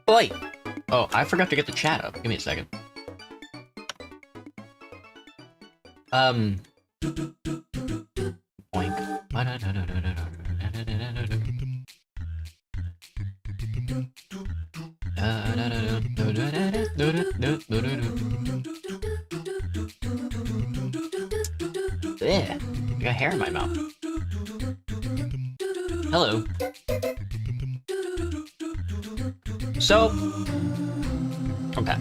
Oh, wait. Oh, I forgot to get the chat up. Give me a second. Boink. Yeah, I got hair in my mouth. Hello. So, okay.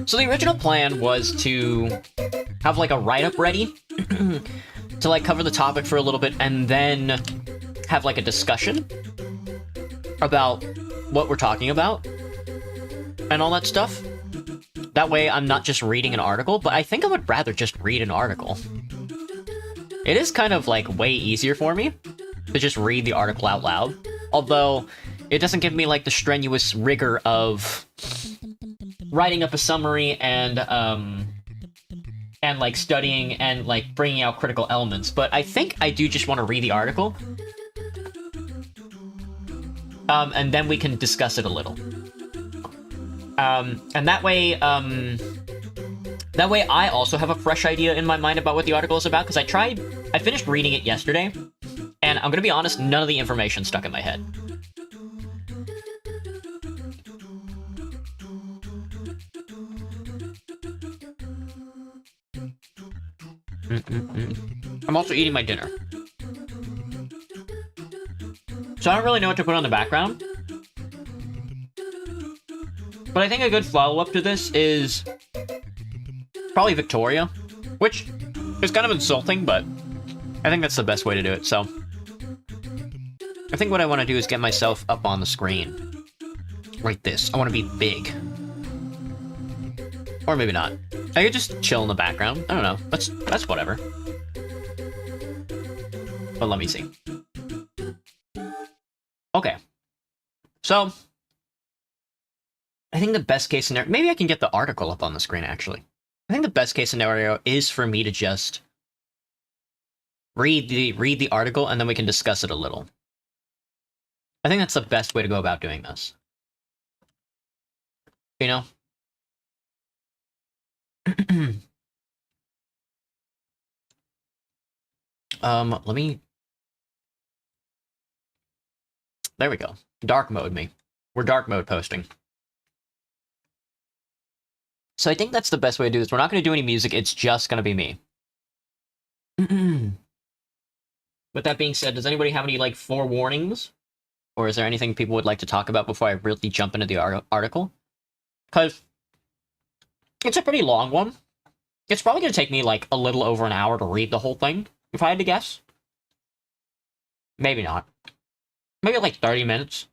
So the original plan was to have like a write-up ready to like cover the topic for a little bit and then have like a discussion about what we're talking about and all that stuff. That way I'm not just reading an article, but I think I would rather just read an article. It is kind of like way easier for me to just read the article out loud, although it doesn't give me like the strenuous rigor of writing up a summary and like studying and like bringing out critical elements. But I think I do just want to read the article, and then we can discuss it a little. And that way I also have a fresh idea in my mind about what the article is about, because I finished reading it yesterday, and I'm gonna be honest, none of the information stuck in my head. I'm also eating my dinner. So I don't really know what to put on the background. But I think a good follow-up to this is probably Victoria, which is kind of insulting, but I think that's the best way to do it, so. I think what I want to do is get myself up on the screen. Like this. I want to be big. Or maybe not. I could just chill in the background. I don't know. That's whatever. But let me see. Okay. So, I think the best case scenario... Maybe I can get the article up on the screen, actually. I think the best case scenario is for me to just read the article, and then we can discuss it a little. I think that's the best way to go about doing this. You know? Let me... There we go. Dark mode me. We're dark mode posting. So I think that's the best way to do this. We're not going to do any music, it's just going to be me. With that being said, does anybody have any, like, forewarnings? Or is there anything people would like to talk about before I really jump into the article? Because it's a pretty long one. It's probably going to take me, like, a little over an hour to read the whole thing, if I had to guess. Maybe not. Maybe, like, 30 minutes.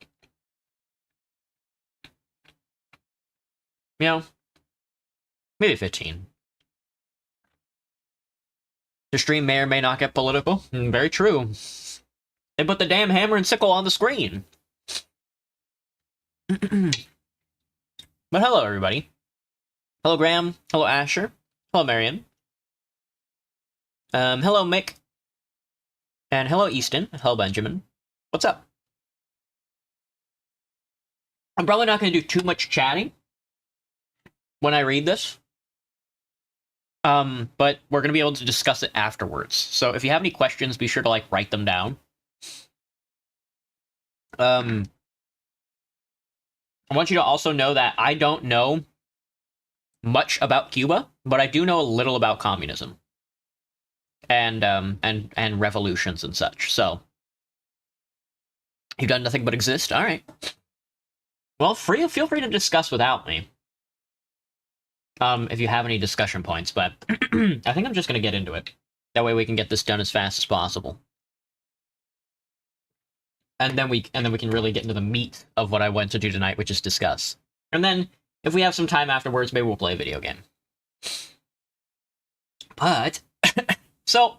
You know? Maybe 15. The stream may or may not get political. Very true. They put the damn hammer and sickle on the screen. But hello, everybody. Hello, Graham. Hello, Asher. Hello, Marion. Hello, Mick. And hello, Easton. Hello, Benjamin. What's up? I'm probably not going to do too much chatting when I read this. But we're going to be able to discuss it afterwards. So if you have any questions, be sure to, like, write them down. I want you to also know that I don't know much about Cuba, but I do know a little about communism. And revolutions and such, so. You've done nothing but exist? Alright. Well, feel free to discuss without me. If you have any discussion points, but I think I'm just going to get into it. That way we can get this done as fast as possible. And then we can really get into the meat of what I went to do tonight, which is discuss. And then, if we have some time afterwards, maybe we'll play a video game. But, so,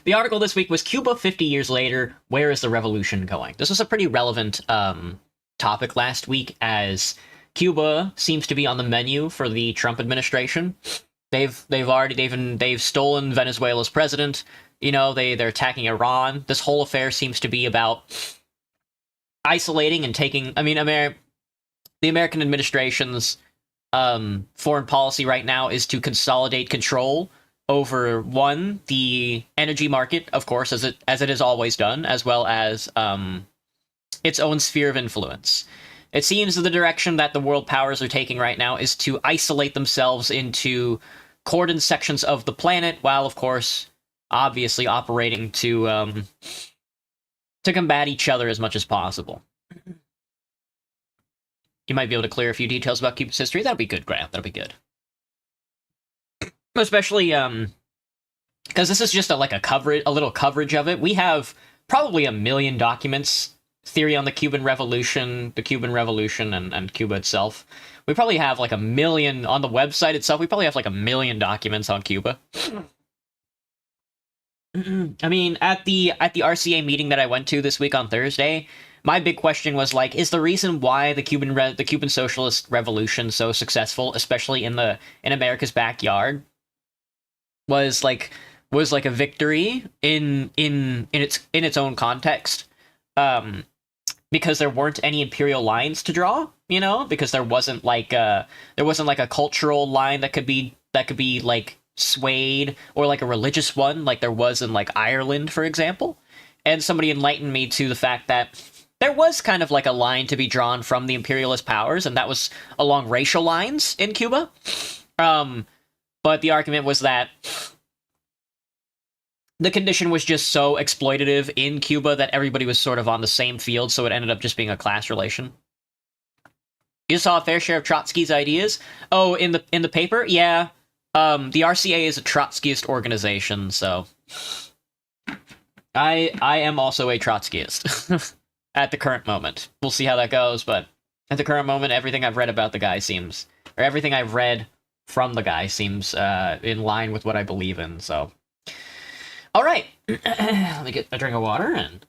the article this week was Cuba 50 years later, where is the revolution going? This was a pretty relevant topic last week, as Cuba seems to be on the menu for the Trump administration. They've stolen Venezuela's president. You know, they're attacking Iran. This whole affair seems to be about isolating and taking... I mean, the American administration's foreign policy right now is to consolidate control over, one, the energy market, of course, as it has always done, as well as its own sphere of influence. It seems the direction that the world powers are taking right now is to isolate themselves into cordon sections of the planet, while, of course, obviously operating to combat each other as much as possible. You might be able to clear a few details about Cuba's history. That'll be good, Grant. That'll be good. Especially, because this is just a little coverage of it. We have probably 1 million documents, theory on the Cuban Revolution, and Cuba itself. We probably have like 1 million on the website itself. We probably have like 1 million documents on Cuba. I mean, at the RCA meeting that I went to this week on Thursday, my big question was like, is the reason why the Cuban Socialist Revolution so successful, especially in America's backyard, was like a victory in its own context, because there weren't any imperial lines to draw, because there wasn't like a cultural line that could be like swayed, or like a religious one like there was in like Ireland, for example. And somebody enlightened me to the fact that there was kind of like a line to be drawn from the imperialist powers, and that was along racial lines in Cuba. But the argument was that the condition was just so exploitative in Cuba that everybody was sort of on the same field, so it ended up just being a class relation. You saw a fair share of Trotsky's ideas? Oh, in the paper? Yeah. The RCA is a Trotskyist organization, so I am also a Trotskyist. At the current moment. We'll see how that goes, but at the current moment, everything I've read about the guy everything I've read from the guy seems in line with what I believe in, so. Alright, let me get a drink of water, and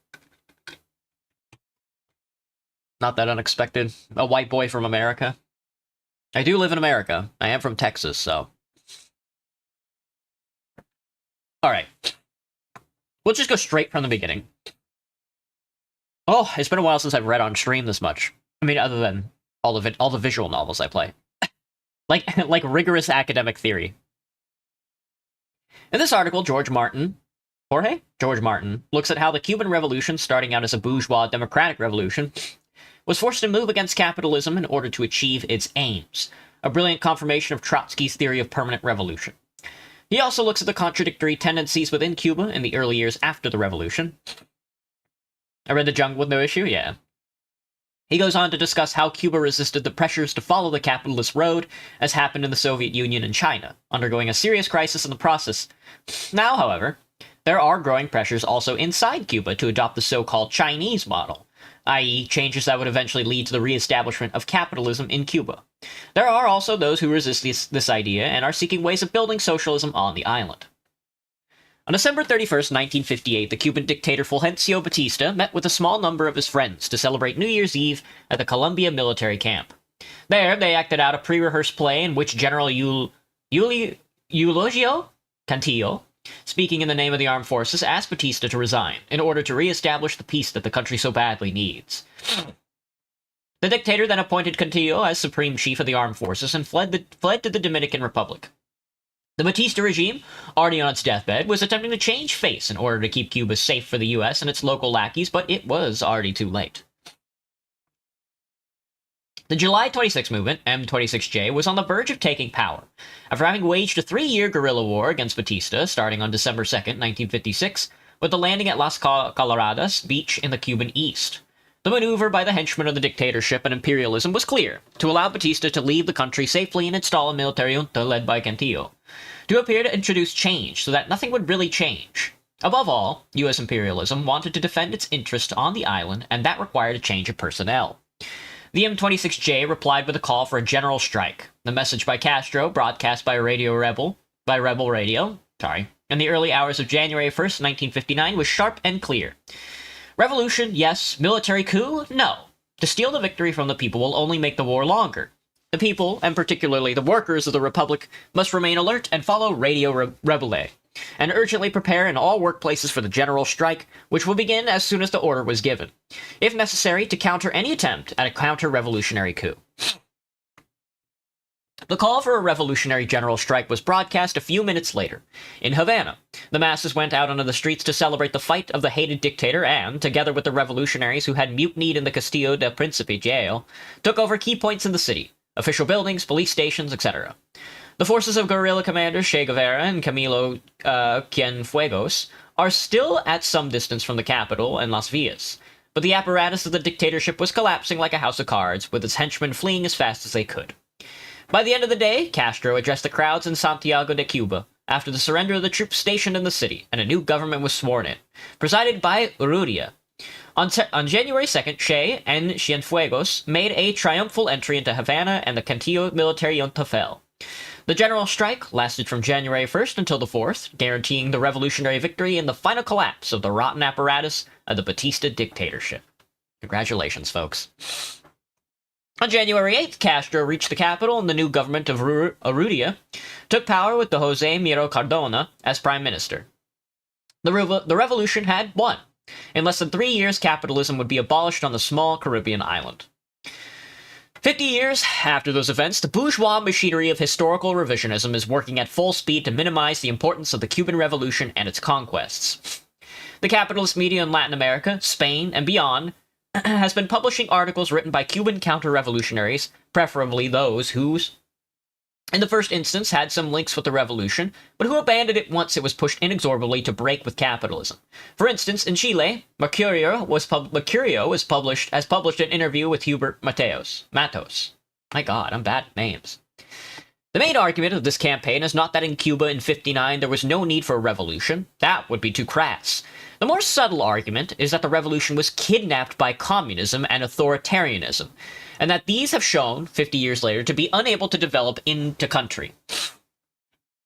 not that unexpected. A white boy from America. I do live in America. I am from Texas, so. Alright. We'll just go straight from the beginning. Oh, it's been a while since I've read on stream this much. I mean, other than all the visual novels I play. like rigorous academic theory. In this article, George Martin looks at how the Cuban Revolution, starting out as a bourgeois democratic revolution, was forced to move against capitalism in order to achieve its aims, a brilliant confirmation of Trotsky's theory of permanent revolution. He also looks at the contradictory tendencies within Cuba in the early years after the revolution. I read The Jungle with no issue, yeah. He goes on to discuss how Cuba resisted the pressures to follow the capitalist road, as happened in the Soviet Union and China, undergoing a serious crisis in the process. Now, however, there are growing pressures also inside Cuba to adopt the so-called Chinese model, i.e. changes that would eventually lead to the re-establishment of capitalism in Cuba. There are also those who resist this idea and are seeking ways of building socialism on the island. On December 31st, 1958, the Cuban dictator Fulgencio Batista met with a small number of his friends to celebrate New Year's Eve at the Colombia military camp. There, they acted out a pre-rehearsed play in which General Eulogio Cantillo, speaking in the name of the armed forces, asked Batista to resign in order to re-establish the peace that the country so badly needs. The dictator then appointed Cantillo as supreme chief of the armed forces and fled to the Dominican Republic. The Batista regime, already on its deathbed, was attempting to change face in order to keep Cuba safe for the US and its local lackeys, but it was already too late. The July 26 movement, M26J, was on the verge of taking power, after having waged a 3-year guerrilla war against Batista, starting on December 2nd, 1956, with the landing at Las Coloradas Beach in the Cuban east. The maneuver by the henchmen of the dictatorship and imperialism was clear, to allow Batista to leave the country safely and install a military junta led by Cantillo, to appear to introduce change so that nothing would really change. Above all, U.S. imperialism wanted to defend its interest on the island, and that required a change of personnel. The M26J replied with a call for a general strike. The message by Castro, broadcast by Rebel Radio, in the early hours of January 1st, 1959, was sharp and clear. Revolution, yes. Military coup, no. To steal the victory from the people will only make the war longer. The people, and particularly the workers of the Republic, must remain alert and follow Radio Rebelle. and urgently prepare in all workplaces for the general strike, which will begin as soon as the order was given, if necessary to counter any attempt at a counter-revolutionary coup. The call for a revolutionary general strike was broadcast a few minutes later. In Havana, the masses went out onto the streets to celebrate the fight of the hated dictator and, together with the revolutionaries who had mutinied in the Castillo del Príncipe jail, took over key points in the city, official buildings, police stations, etc. The forces of guerrilla commanders Che Guevara and Camilo Cienfuegos are still at some distance from the capital and Las Villas, but the apparatus of the dictatorship was collapsing like a house of cards, with its henchmen fleeing as fast as they could. By the end of the day, Castro addressed the crowds in Santiago de Cuba after the surrender of the troops stationed in the city, and a new government was sworn in, presided by Urrutia. On January 2nd, Che and Cienfuegos made a triumphal entry into Havana, and the Cantillo military junta fell. The general strike lasted from January 1st until the 4th, guaranteeing the revolutionary victory and the final collapse of the rotten apparatus of the Batista dictatorship. Congratulations, folks. On January 8th, Castro reached the capital, and the new government of Urrutia took power with the José Miro Cardona as prime minister. The revolution had won. In less than 3 years, capitalism would be abolished on the small Caribbean island. 50 years after those events, the bourgeois machinery of historical revisionism is working at full speed to minimize the importance of the Cuban Revolution and its conquests. The capitalist media in Latin America, Spain, and beyond has been publishing articles written by Cuban counter-revolutionaries, preferably those whose, in the first instance, had some links with the revolution, but who abandoned it once it was pushed inexorably to break with capitalism. For instance, in Chile, Mercurio has published an interview with Hubert Matos. My God, I'm bad at names. The main argument of this campaign is not that in Cuba in '59 there was no need for a revolution. That would be too crass. The more subtle argument is that the revolution was kidnapped by communism and authoritarianism, and that these have shown, 50 years later, to be unable to develop into country.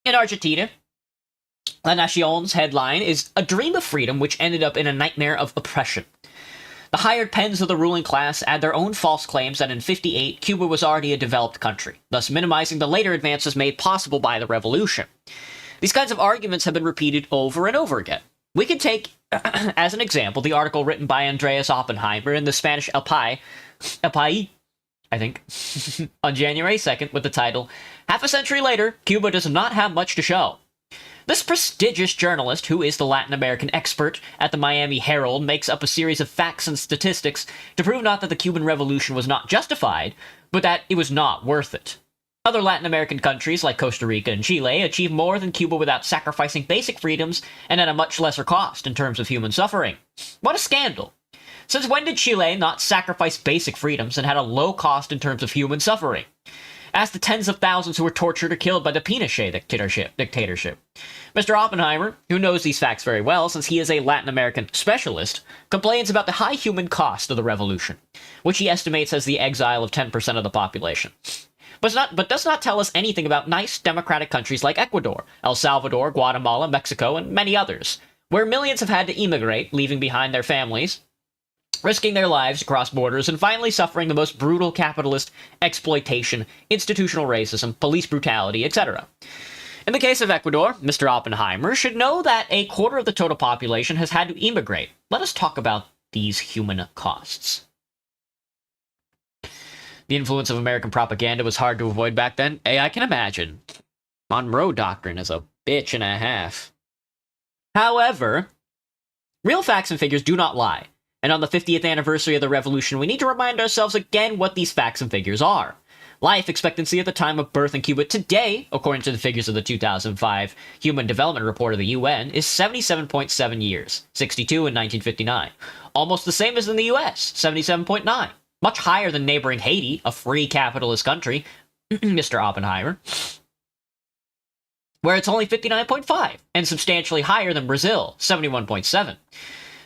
In Argentina, La Nación's headline is "A Dream of Freedom which ended up in a nightmare of oppression." The hired pens of the ruling class add their own false claims that in '58 Cuba was already a developed country, thus minimizing the later advances made possible by the revolution. These kinds of arguments have been repeated over and over again. We can take, as an example, the article written by Andreas Oppenheimer in the Spanish El País, I think, on January 2nd with the title, "Half a Century Later, Cuba Does Not Have Much to Show." This prestigious journalist, who is the Latin American expert at the Miami Herald, makes up a series of facts and statistics to prove not that the Cuban Revolution was not justified, but that it was not worth it. Other Latin American countries, like Costa Rica and Chile, achieved more than Cuba without sacrificing basic freedoms and at a much lesser cost in terms of human suffering. What a scandal! Since when did Chile not sacrifice basic freedoms and had a low cost in terms of human suffering? Ask the tens of thousands who were tortured or killed by the Pinochet dictatorship. Mr. Oppenheimer, who knows these facts very well since he is a Latin American specialist, complains about the high human cost of the revolution, which he estimates as the exile of 10% of the population. But does not tell us anything about nice democratic countries like Ecuador, El Salvador, Guatemala, Mexico, and many others, where millions have had to emigrate, leaving behind their families, risking their lives across borders, and finally suffering the most brutal capitalist exploitation, institutional racism, police brutality, etc. In the case of Ecuador, Mr. Oppenheimer should know that a quarter of the total population has had to immigrate. Let us talk about these human costs. The influence of American propaganda was hard to avoid back then. Hey, I can imagine. Monroe Doctrine is a bitch and a half. However, real facts and figures do not lie. And on the 50th anniversary of the revolution, we need to remind ourselves again what these facts and figures are. Life expectancy at the time of birth in Cuba today, according to the figures of the 2005 Human Development Report of the UN, is 77.7 years, 62 in 1959. Almost the same as in the US, 77.9. Much higher than neighboring Haiti, a free capitalist country, Mr. Oppenheimer, where it's only 59.5, and substantially higher than Brazil, 71.7.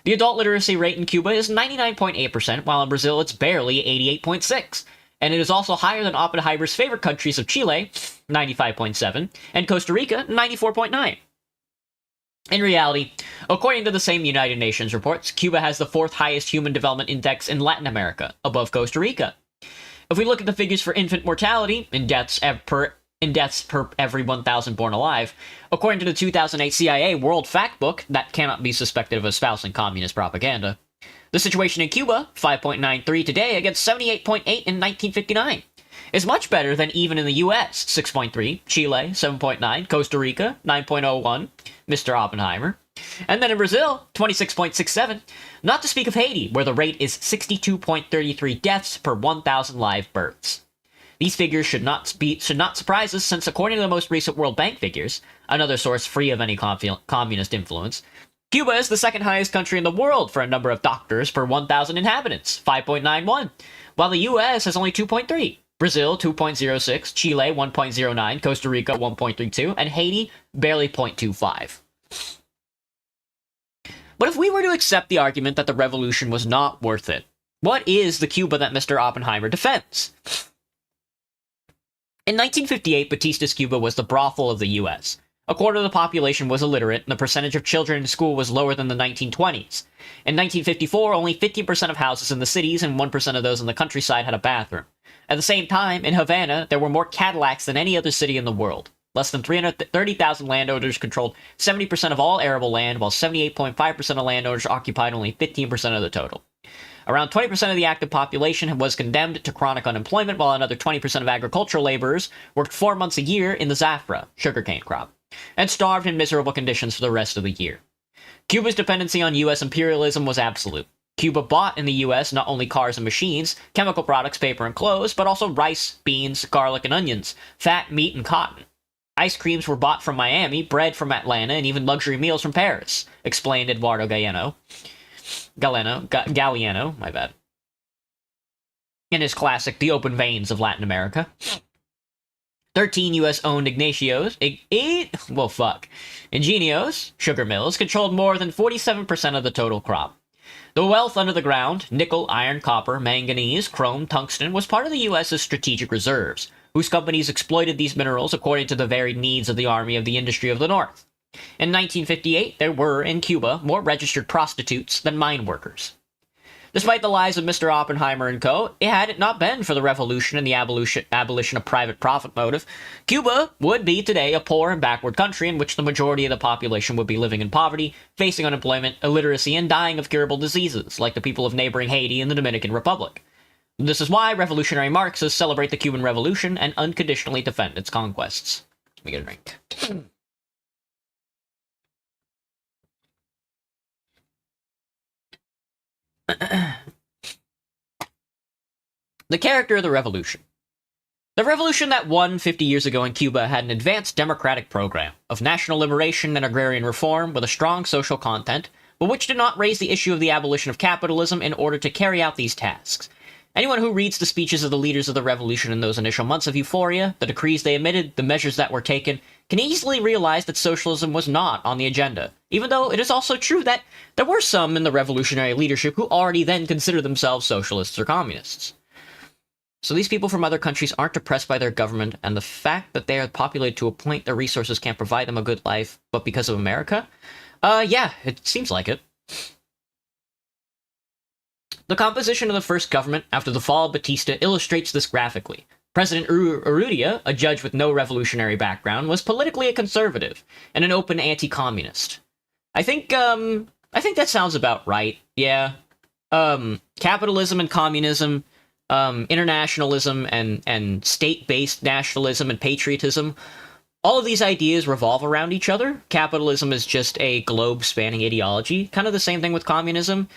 The adult literacy rate in Cuba is 99.8%, while in Brazil it's barely 88.6%. And it is also higher than Oppenheimer's favorite countries of Chile, 95.7%, and Costa Rica, 94.9%. In reality, according to the same United Nations reports, Cuba has the fourth highest human development index in Latin America, above Costa Rica. If we look at the figures for infant mortality and deaths per in deaths per every 1,000 born alive, according to the 2008 CIA World Factbook that cannot be suspected of espousing communist propaganda. The situation in Cuba, 5.93 today against 78.8 in 1959, is much better than even in the US, 6.3, Chile, 7.9, Costa Rica, 9.01, Mr. Oppenheimer, and then in Brazil, 26.67, not to speak of Haiti, where the rate is 62.33 deaths per 1,000 live births. These figures should not surprise us, since according to the most recent World Bank figures, another source free of any communist influence, Cuba is the second highest country in the world for a number of doctors per 1,000 inhabitants, 5.91, while the US has only 2.3, Brazil 2.06, Chile 1.09, Costa Rica 1.32, and Haiti barely 0.25. But if we were to accept the argument that the revolution was not worth it, what is the Cuba that Mr. Oppenheimer defends? In 1958, Batista's Cuba was the brothel of the US. A quarter of the population was illiterate, and the percentage of children in school was lower than the 1920s. In 1954, only 50% of houses in the cities and 1% of those in the countryside had a bathroom. At the same time, in Havana, there were more Cadillacs than any other city in the world. Less than 330,000 landowners controlled 70% of all arable land, while 78.5% of landowners occupied only 15% of the total. Around 20% of the active population was condemned to chronic unemployment, while another 20% of agricultural laborers worked 4 months a year in the zafra, sugarcane crop, and starved in miserable conditions for the rest of the year. Cuba's dependency on U.S. imperialism was absolute. Cuba bought in the U.S. not only cars and machines, chemical products, paper and clothes, but also rice, beans, garlic and onions, fat, meat and cotton. Ice creams were bought from Miami, bread from Atlanta, and even luxury meals from Paris, explained Eduardo Galliano, my bad, in his classic The Open Veins of Latin America. 13 U.S.-owned Ingenios, sugar mills, controlled more than 47% of the total crop. The wealth under the ground, nickel, iron, copper, manganese, chrome, tungsten, was part of the U.S.'s strategic reserves, whose companies exploited these minerals according to the varied needs of the Army of the Industry of the North. In 1958, there were, in Cuba, more registered prostitutes than mine workers. Despite the lies of Mr. Oppenheimer and co., had it not been for the revolution and the abolition of private profit motive, Cuba would be today a poor and backward country in which the majority of the population would be living in poverty, facing unemployment, illiteracy, and dying of curable diseases, like the people of neighboring Haiti and the Dominican Republic. This is why revolutionary Marxists celebrate the Cuban Revolution and unconditionally defend its conquests. Let me get a drink. The character of the revolution. The revolution that won 50 years ago in Cuba had an advanced democratic program of national liberation and agrarian reform with a strong social content, but which did not raise the issue of the abolition of capitalism in order to carry out these tasks. Anyone who reads the speeches of the leaders of the revolution in those initial months of euphoria, the decrees they emitted, the measures that were taken, can easily realize that socialism was not on the agenda, even though it is also true that there were some in the revolutionary leadership who already then considered themselves socialists or communists. So these people from other countries aren't oppressed by their government, and the fact that they are populated to a point their resources can't provide them a good life, but because of America? Yeah, it seems like it. The composition of the first government after the fall of Batista illustrates this graphically. President Urrutia, a judge with no revolutionary background, was politically a conservative and an open anti-communist. I think that sounds about right. Yeah. Capitalism and communism, internationalism and state-based nationalism and patriotism, all of these ideas revolve around each other. Capitalism is just a globe-spanning ideology. Kind of the same thing with communism.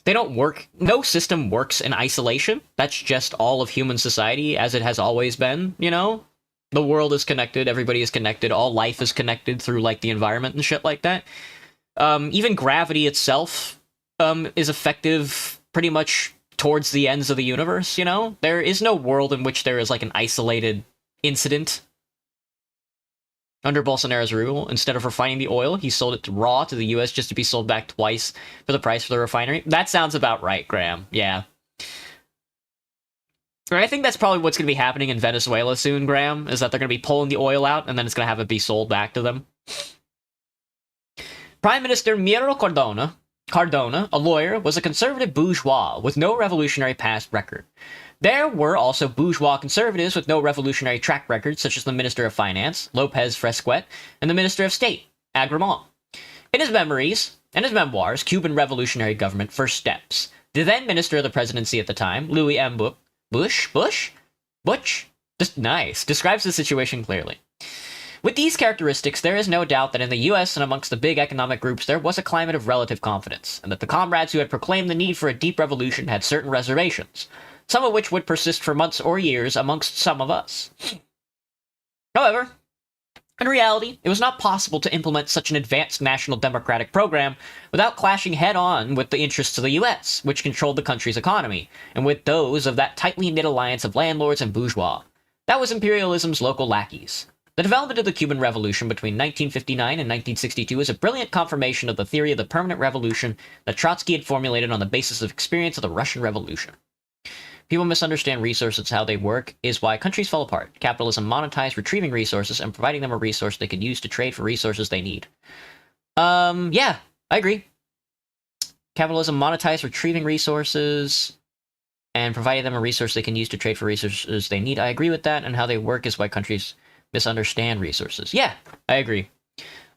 They don't work. No system works in isolation. That's just all of human society as it has always been, you know? The world is connected. Everybody is connected. All life is connected through, like, the environment and shit like that. Even gravity itself is effective pretty much towards the ends of the universe, you know? There is no world in which there is, like, an isolated incident. Under Bolsonaro's rule, instead of refining the oil, he sold it raw to the U.S. just to be sold back twice for the price for the refinery. That sounds about right, Graham. Yeah. I think that's probably what's going to be happening in Venezuela soon, Graham, is that they're going to be pulling the oil out, and then it's going to have it be sold back to them. Prime Minister Miro Cardona Cardona, a lawyer, was a conservative bourgeois with no revolutionary past record. There were also bourgeois conservatives with no revolutionary track record, such as the Minister of Finance, Lopez Fresquet, and the Minister of State, Agremont. In his memories and his memoirs, Cuban Revolutionary Government First Steps, the then Minister of the Presidency at the time, Louis M. Bush, describes the situation clearly. With these characteristics, there is no doubt that in the US and amongst the big economic groups there was a climate of relative confidence, and that the comrades who had proclaimed the need for a deep revolution had certain reservations, some of which would persist for months or years amongst some of us. However, in reality, it was not possible to implement such an advanced national democratic program without clashing head-on with the interests of the US, which controlled the country's economy, and with those of that tightly knit alliance of landlords and bourgeois. That was imperialism's local lackeys. The development of the Cuban Revolution between 1959 and 1962 is a brilliant confirmation of the theory of the permanent revolution that Trotsky had formulated on the basis of experience of the Russian Revolution. People misunderstand resources, how they work, is why countries fall apart. Capitalism monetized retrieving resources and providing them a resource they could use to trade for resources they need. Yeah, I agree. Capitalism monetized retrieving resources and providing them a resource they can use to trade for resources they need. I agree with that, and how they work is why countries misunderstand resources. Yeah, I agree.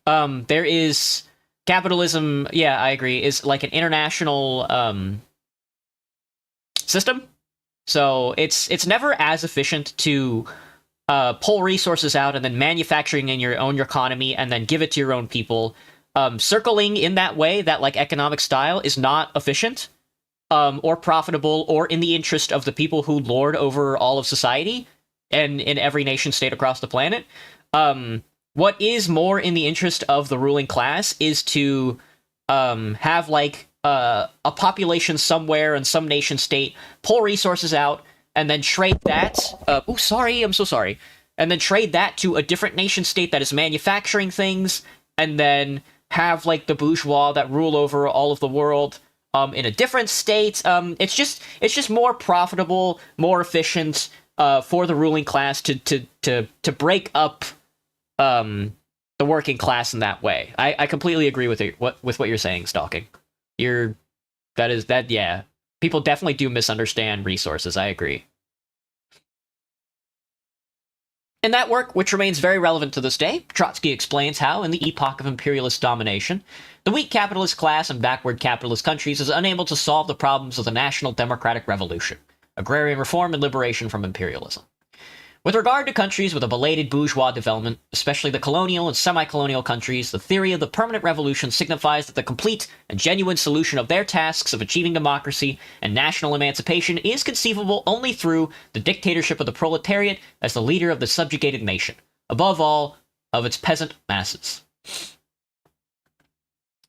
There is capitalism, yeah, I agree, is like an international system. So it's never as efficient to pull resources out and then manufacturing in your own economy and then give it to your own people. Circling in that way, that like economic style, is not efficient or profitable or in the interest of the people who lord over all of society and in every nation state across the planet. What is more in the interest of the ruling class is to have like a population somewhere in some nation state, pull resources out, and then trade that. I'm so sorry. And then trade that to a different nation state that is manufacturing things, and then have like the bourgeois that rule over all of the world in a different state. It's just more profitable, more efficient for the ruling class to break up the working class in that way. I completely agree with what you're saying, Stalking. Yeah. People definitely do misunderstand resources. I agree. In that work, which remains very relevant to this day, Trotsky explains how, in the epoch of imperialist domination, the weak capitalist class in backward capitalist countries is unable to solve the problems of the national democratic revolution, agrarian reform, and liberation from imperialism. With regard to countries with a belated bourgeois development, especially the colonial and semi-colonial countries, the theory of the permanent revolution signifies that the complete and genuine solution of their tasks of achieving democracy and national emancipation is conceivable only through the dictatorship of the proletariat as the leader of the subjugated nation, above all, of its peasant masses.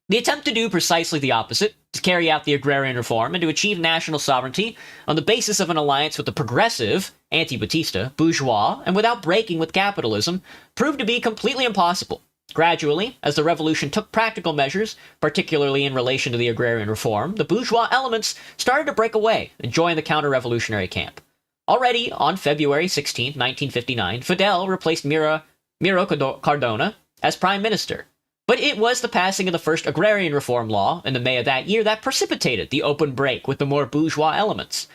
The attempt to do precisely the opposite, to carry out the agrarian reform and to achieve national sovereignty on the basis of an alliance with the progressive, anti-Batista, bourgeois, and without breaking with capitalism, proved to be completely impossible. Gradually, as the revolution took practical measures, particularly in relation to the agrarian reform, the bourgeois elements started to break away and join the counter-revolutionary camp. Already, on February 16, 1959, Fidel replaced Miro Cardona as prime minister. But it was the passing of the first agrarian reform law in the May of that year that precipitated the open break with the more bourgeois elements.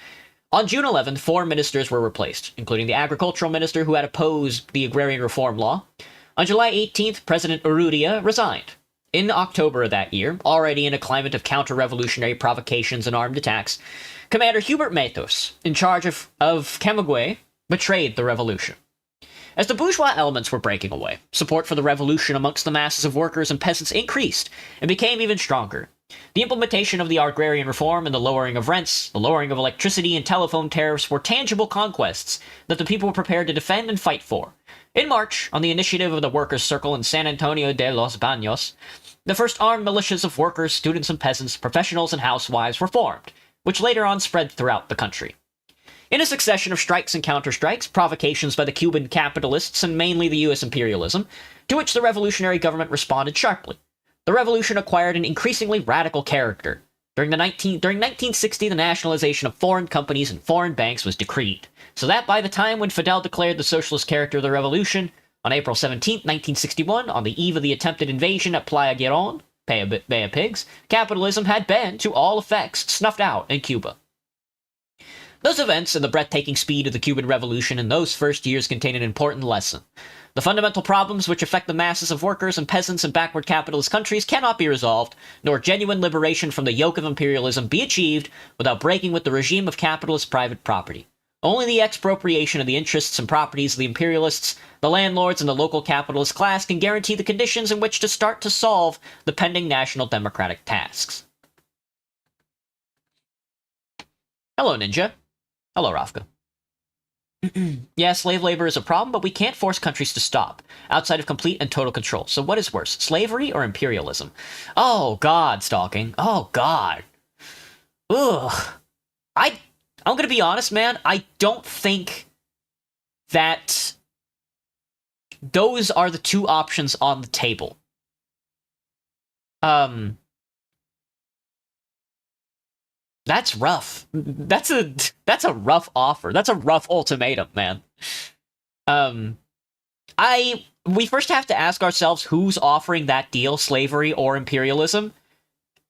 On June 11th, 4 ministers were replaced, including the agricultural minister who had opposed the agrarian reform law. On July 18th, President Urrutia resigned. In October of that year, already in a climate of counter-revolutionary provocations and armed attacks, Commander Hubert Matos, in charge of Camagüey, betrayed the revolution. As the bourgeois elements were breaking away, support for the revolution amongst the masses of workers and peasants increased and became even stronger. The implementation of the agrarian reform and the lowering of rents, the lowering of electricity and telephone tariffs were tangible conquests that the people were prepared to defend and fight for. In March, on the initiative of the Workers' Circle in San Antonio de los Baños, the first armed militias of workers, students and peasants, professionals and housewives were formed, which later on spread throughout the country. In a succession of strikes and counter-strikes, provocations by the Cuban capitalists and mainly the U.S. imperialism, to which the revolutionary government responded sharply, the revolution acquired an increasingly radical character. During 1960, the nationalization of foreign companies and foreign banks was decreed, so that by the time when Fidel declared the socialist character of the revolution, on April 17, 1961, on the eve of the attempted invasion at Playa Girón, Bay of Pigs, capitalism had been, to all effects, snuffed out in Cuba. Those events and the breathtaking speed of the Cuban Revolution in those first years contain an important lesson. The fundamental problems which affect the masses of workers and peasants in backward capitalist countries cannot be resolved, nor genuine liberation from the yoke of imperialism be achieved without breaking with the regime of capitalist private property. Only the expropriation of the interests and properties of the imperialists, the landlords, and the local capitalist class can guarantee the conditions in which to start to solve the pending national democratic tasks. Hello, Ninja. Hello, Rafka. Yeah, slave labor is a problem, but we can't force countries to stop, outside of complete and total control. So what is worse, slavery or imperialism? Oh, God, Stalking. Oh, God. Ugh. I'm gonna be honest, man. I don't think that those are the two options on the table. That's rough. That's a rough offer. That's a rough ultimatum, man. We first have to ask ourselves who's offering that deal, slavery or imperialism,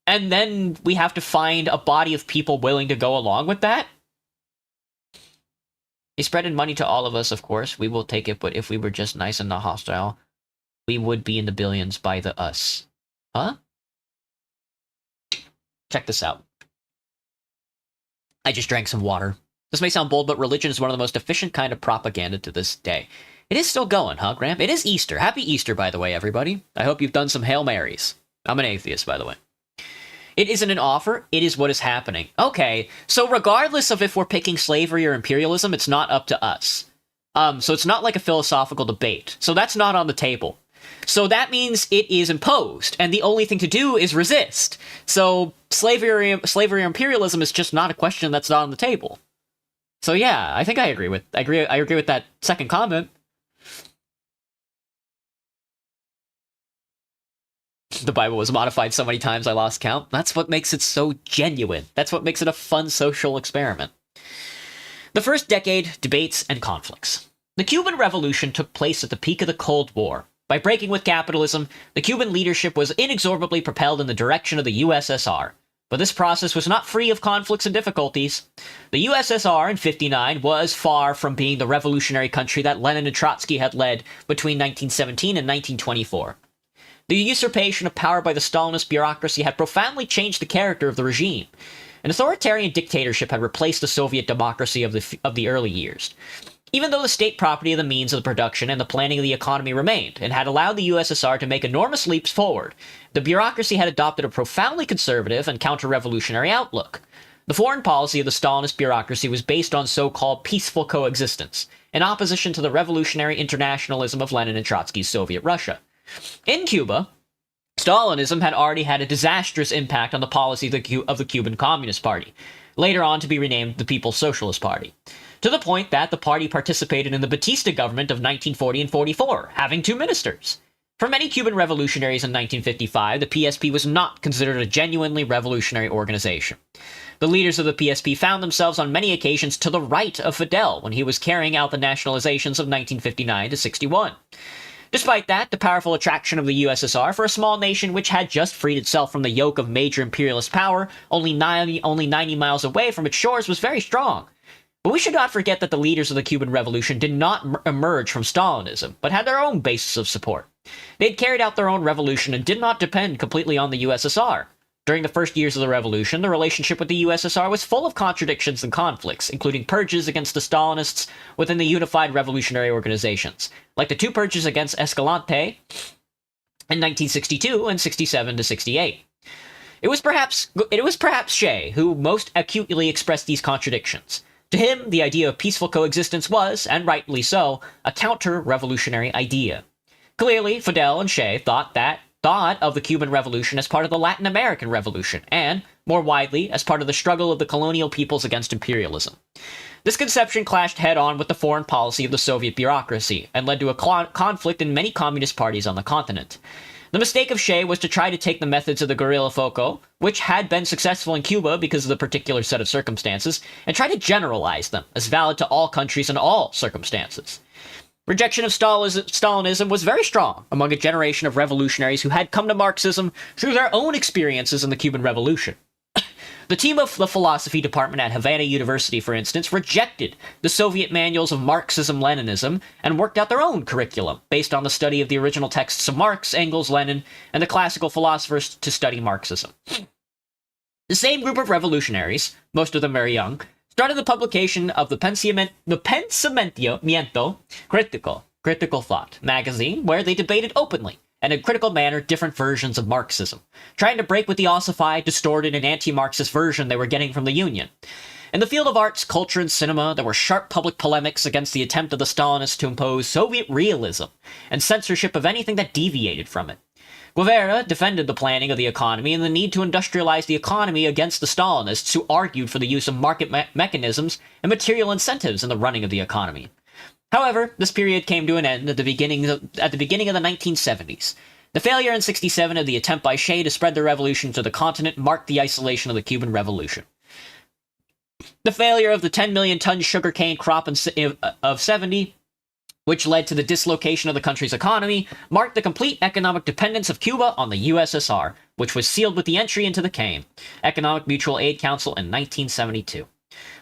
and then we have to find a body of people willing to go along with that. He spreaded money to all of us, of course. We will take it, but if we were just nice and not hostile, we would be in the billions by the us. Huh? Check this out. I just drank some water. This may sound bold, but religion is one of the most efficient kind of propaganda to this day. It is still going, huh, Gramp? It is Easter. Happy Easter, by the way, everybody. I hope you've done some Hail Marys. I'm an atheist, by the way. It isn't an offer, it is what is happening. Okay, so regardless of if we're picking slavery or imperialism, it's not up to us. So it's not like a philosophical debate. So that's not on the table. So that means it is imposed, and the only thing to do is resist. So slavery or imperialism is just not a question that's not on the table. So yeah, I think I agree with that second comment. The Bible was modified so many times I lost count. That's what makes it so genuine. That's what makes it a fun social experiment. The first decade, debates and conflicts. The Cuban Revolution took place at the peak of the Cold War. By breaking with capitalism, the Cuban leadership was inexorably propelled in the direction of the USSR. But this process was not free of conflicts and difficulties. The USSR in '59 was far from being the revolutionary country that Lenin and Trotsky had led between 1917 and 1924. The usurpation of power by the Stalinist bureaucracy had profoundly changed the character of the regime. An authoritarian dictatorship had replaced the Soviet democracy of the early years. Even though the state property of the means of the production and the planning of the economy remained, and had allowed the USSR to make enormous leaps forward, the bureaucracy had adopted a profoundly conservative and counter-revolutionary outlook. The foreign policy of the Stalinist bureaucracy was based on so-called peaceful coexistence, in opposition to the revolutionary internationalism of Lenin and Trotsky's Soviet Russia. In Cuba, Stalinism had already had a disastrous impact on the policy of the Cuban Communist Party, later on to be renamed the People's Socialist Party, to the point that the party participated in the Batista government of 1940 and 44, having 2 ministers. For many Cuban revolutionaries in 1955, the PSP was not considered a genuinely revolutionary organization. The leaders of the PSP found themselves on many occasions to the right of Fidel when he was carrying out the nationalizations of 1959 to 61. Despite that, the powerful attraction of the USSR for a small nation which had just freed itself from the yoke of major imperialist power only 90 miles away from its shores was very strong. But we should not forget that the leaders of the Cuban Revolution did not emerge from Stalinism, but had their own basis of support. They had carried out their own revolution and did not depend completely on the USSR. During the first years of the revolution, the relationship with the USSR was full of contradictions and conflicts, including purges against the Stalinists within the unified revolutionary organizations, like the 2 purges against Escalante in 1962 and 67 to 68. It was perhaps Che who most acutely expressed these contradictions. To him, the idea of peaceful coexistence was, and rightly so, a counter-revolutionary idea. Clearly, Fidel and Che thought of the Cuban Revolution as part of the Latin American Revolution, and, more widely, as part of the struggle of the colonial peoples against imperialism. This conception clashed head-on with the foreign policy of the Soviet bureaucracy, and led to a conflict in many communist parties on the continent. The mistake of Che was to try to take the methods of the guerrilla foco, which had been successful in Cuba because of the particular set of circumstances, and try to generalize them as valid to all countries and all circumstances. Rejection of Stalinism was very strong among a generation of revolutionaries who had come to Marxism through their own experiences in the Cuban Revolution. The team of the philosophy department at Havana University, for instance, rejected the Soviet manuals of Marxism-Leninism and worked out their own curriculum based on the study of the original texts of Marx, Engels, Lenin, and the classical philosophers to study Marxism. The same group of revolutionaries, most of them very young, started the publication of the Pensamiento Critical Thought magazine, where they debated openly and in a critical manner different versions of Marxism, trying to break with the ossified, distorted, and anti-Marxist version they were getting from the Union. In the field of arts, culture, and cinema, there were sharp public polemics against the attempt of the Stalinists to impose Soviet realism and censorship of anything that deviated from it. Guevara defended the planning of the economy and the need to industrialize the economy against the Stalinists, who argued for the use of market mechanisms and material incentives in the running of the economy. However, this period came to an end at the beginning of the 1970s. The failure in '67 of the attempt by Che to spread the revolution to the continent marked the isolation of the Cuban Revolution. The failure of the 10 million ton sugarcane crop of '70, which led to the dislocation of the country's economy, marked the complete economic dependence of Cuba on the USSR, which was sealed with the entry into the CAIM, Economic Mutual Aid Council, in 1972.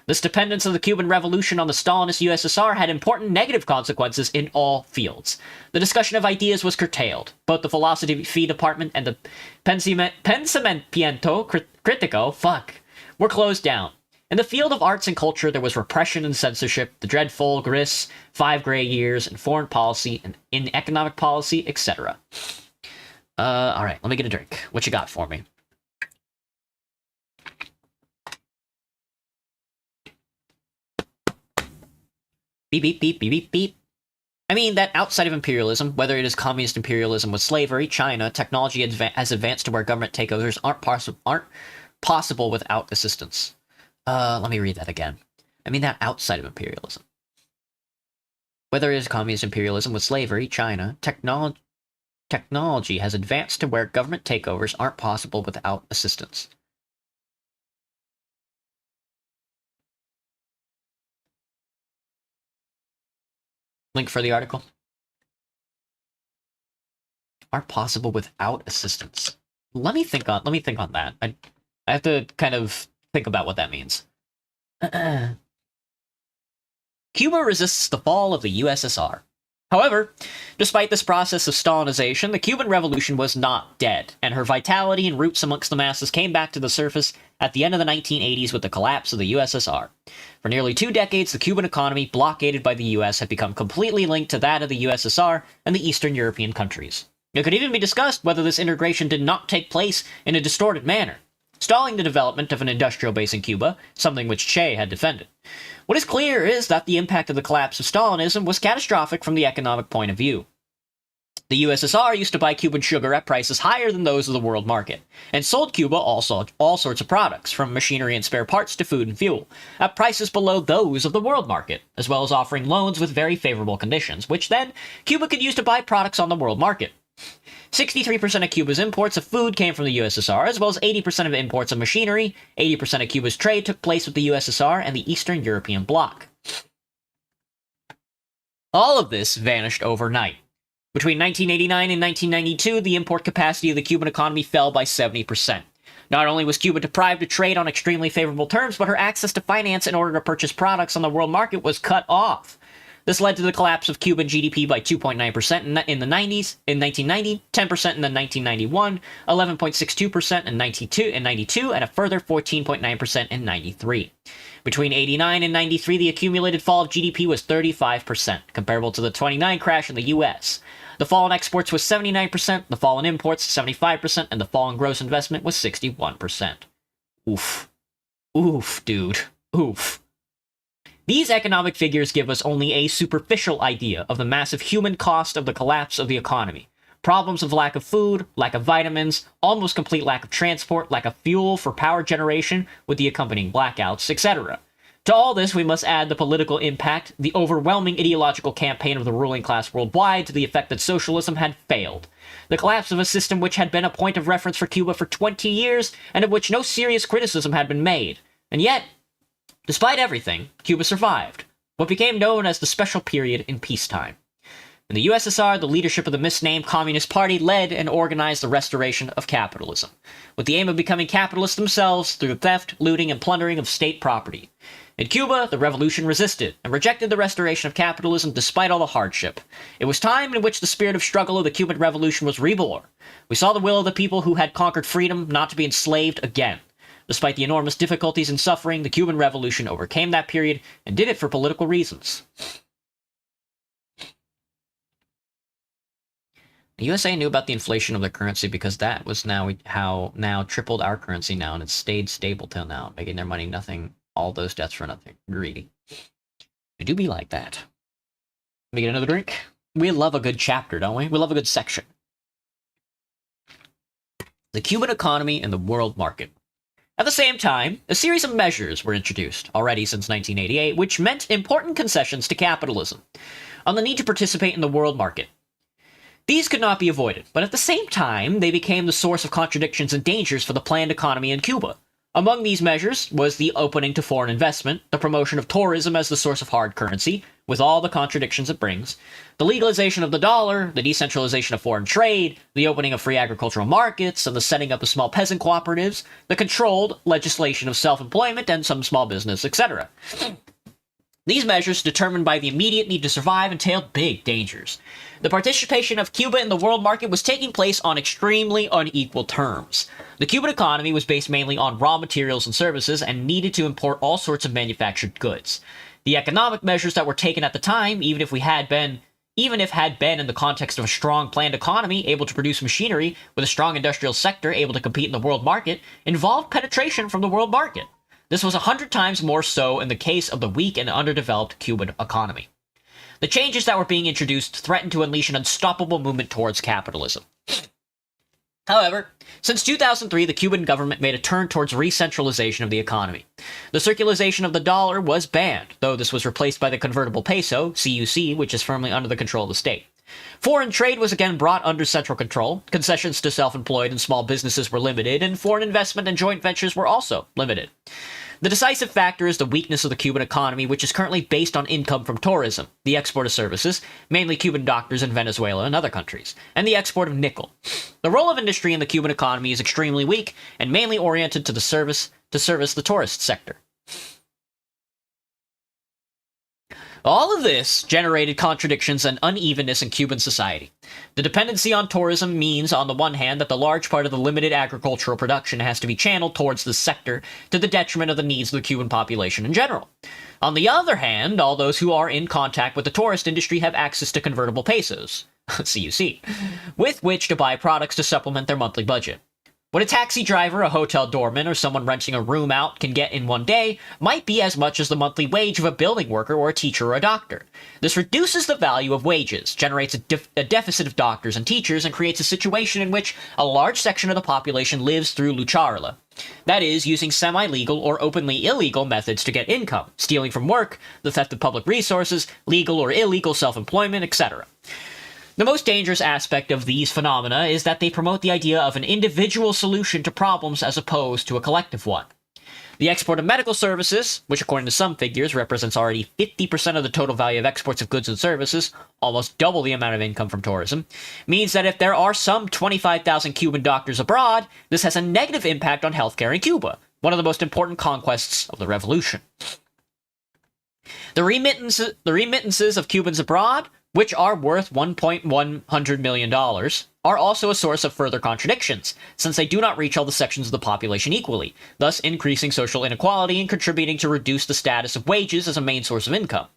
This dependence of the Cuban Revolution on the Stalinist USSR had important negative consequences in all fields. The discussion of ideas was curtailed. Both the philosophy department and the Pensamiento Critico were closed down. In the field of arts and culture, there was repression and censorship, the dreadful Gris, 5 Gray Years, and foreign policy, and in economic policy, etc. Alright, let me get a drink. What you got for me? Beep, beep, beep, beep, beep, beep. I mean that outside of imperialism, whether it is communist imperialism with slavery, China, technology has advanced to where government takeovers aren't possible without assistance. Let me read that again. I mean that outside of imperialism. Whether it is communist imperialism with slavery, China, technology has advanced to where government takeovers aren't possible without assistance. Link for the article. Aren't possible without assistance. Let me think on that. I have to kind of think about what that means. Cuba resists the fall of the USSR. However, despite this process of Stalinization, the Cuban Revolution was not dead, and her vitality and roots amongst the masses came back to the surface at the end of the 1980s with the collapse of the USSR. For nearly 2 decades, the Cuban economy, blockaded by the US, had become completely linked to that of the USSR and the Eastern European countries. It could even be discussed whether this integration did not take place in a distorted manner, stalling the development of an industrial base in Cuba, something which Che had defended. What is clear is that the impact of the collapse of Stalinism was catastrophic from the economic point of view. The USSR used to buy Cuban sugar at prices higher than those of the world market, and sold Cuba all sorts of products, from machinery and spare parts to food and fuel, at prices below those of the world market, as well as offering loans with very favorable conditions, which then Cuba could use to buy products on the world market. 63% of Cuba's imports of food came from the USSR, as well as 80% of imports of machinery. 80% of Cuba's trade took place with the USSR and the Eastern European bloc. All of this vanished overnight. Between 1989 and 1992, the import capacity of the Cuban economy fell by 70%. Not only was Cuba deprived of trade on extremely favorable terms, but her access to finance in order to purchase products on the world market was cut off. This led to the collapse of Cuban GDP by 2.9% in the 90s, in 1990, 10% in 1991, 11.62% in 92, and a further 14.9% in 93. Between 89 and 93, the accumulated fall of GDP was 35%, comparable to the 29 crash in the US. The fall in exports was 79%, the fall in imports 75%, and the fall in gross investment was 61%. Oof. Oof, dude. Oof. These economic figures give us only a superficial idea of the massive human cost of the collapse of the economy. Problems of lack of food, lack of vitamins, almost complete lack of transport, lack of fuel for power generation with the accompanying blackouts, etc. To all this, we must add the political impact, the overwhelming ideological campaign of the ruling class worldwide to the effect that socialism had failed. The collapse of a system which had been a point of reference for Cuba for 20 years, and of which no serious criticism had been made. And yet, despite everything, Cuba survived, what became known as the Special Period in peacetime. In the USSR, the leadership of the misnamed Communist Party led and organized the restoration of capitalism, with the aim of becoming capitalists themselves through the theft, looting, and plundering of state property. In Cuba, the revolution resisted and rejected the restoration of capitalism despite all the hardship. It was time in which the spirit of struggle of the Cuban Revolution was reborn. We saw the will of the people who had conquered freedom not to be enslaved again. Despite the enormous difficulties and suffering, the Cuban Revolution overcame that period and did it for political reasons. The USA knew about the inflation of the currency because that was now tripled our currency now, and it's stayed stable till now, making their money nothing, all those debts for nothing. Greedy. It do be like that. Let me get another drink. We love a good chapter, don't we? We love a good section. The Cuban economy and the world market. At the same time, a series of measures were introduced, already since 1988, which meant important concessions to capitalism, on the need to participate in the world market. These could not be avoided, but at the same time, they became the source of contradictions and dangers for the planned economy in Cuba. Among these measures was the opening to foreign investment, the promotion of tourism as the source of hard currency, with all the contradictions it brings, the legalization of the dollar, the decentralization of foreign trade, the opening of free agricultural markets, and the setting up of small peasant cooperatives, the controlled legislation of self-employment and some small business, etc. These measures, determined by the immediate need to survive, entailed big dangers. The participation of Cuba in the world market was taking place on extremely unequal terms. The Cuban economy was based mainly on raw materials and services and needed to import all sorts of manufactured goods. The economic measures that were taken at the time, even if had been in the context of a strong planned economy able to produce machinery with a strong industrial sector able to compete in the world market, involved penetration from the world market. This was 100 times more so in the case of the weak and underdeveloped Cuban economy. The changes that were being introduced threatened to unleash an unstoppable movement towards capitalism. However, since 2003, the Cuban government made a turn towards re-centralization of the economy. The circulation of the dollar was banned, though this was replaced by the convertible peso, CUC, which is firmly under the control of the state. Foreign trade was again brought under central control, concessions to self-employed and small businesses were limited, and foreign investment and joint ventures were also limited. The decisive factor is the weakness of the Cuban economy, which is currently based on income from tourism, the export of services, mainly Cuban doctors in Venezuela and other countries, and the export of nickel. The role of industry in the Cuban economy is extremely weak and mainly oriented to service the tourist sector. All of this generated contradictions and unevenness in Cuban society. The dependency on tourism means, on the one hand, that the large part of the limited agricultural production has to be channeled towards this sector to the detriment of the needs of the Cuban population in general. On the other hand, all those who are in contact with the tourist industry have access to convertible pesos, CUC, with which to buy products to supplement their monthly budget. What a taxi driver, a hotel doorman, or someone renting a room out can get in one day might be as much as the monthly wage of a building worker or a teacher or a doctor. This reduces the value of wages, generates a deficit of doctors and teachers, and creates a situation in which a large section of the population lives through lucharla. That is, using semi-legal or openly illegal methods to get income, stealing from work, the theft of public resources, legal or illegal self-employment, etc. The most dangerous aspect of these phenomena is that they promote the idea of an individual solution to problems as opposed to a collective one. The export of medical services, which according to some figures represents already 50% of the total value of exports of goods and services, almost double the amount of income from tourism, means that if there are some 25,000 Cuban doctors abroad, this has a negative impact on healthcare in Cuba, one of the most important conquests of the revolution. The remittances of Cubans abroad, which are worth $1.1 million, are also a source of further contradictions, since they do not reach all the sections of the population equally, thus increasing social inequality and contributing to reduce the status of wages as a main source of income.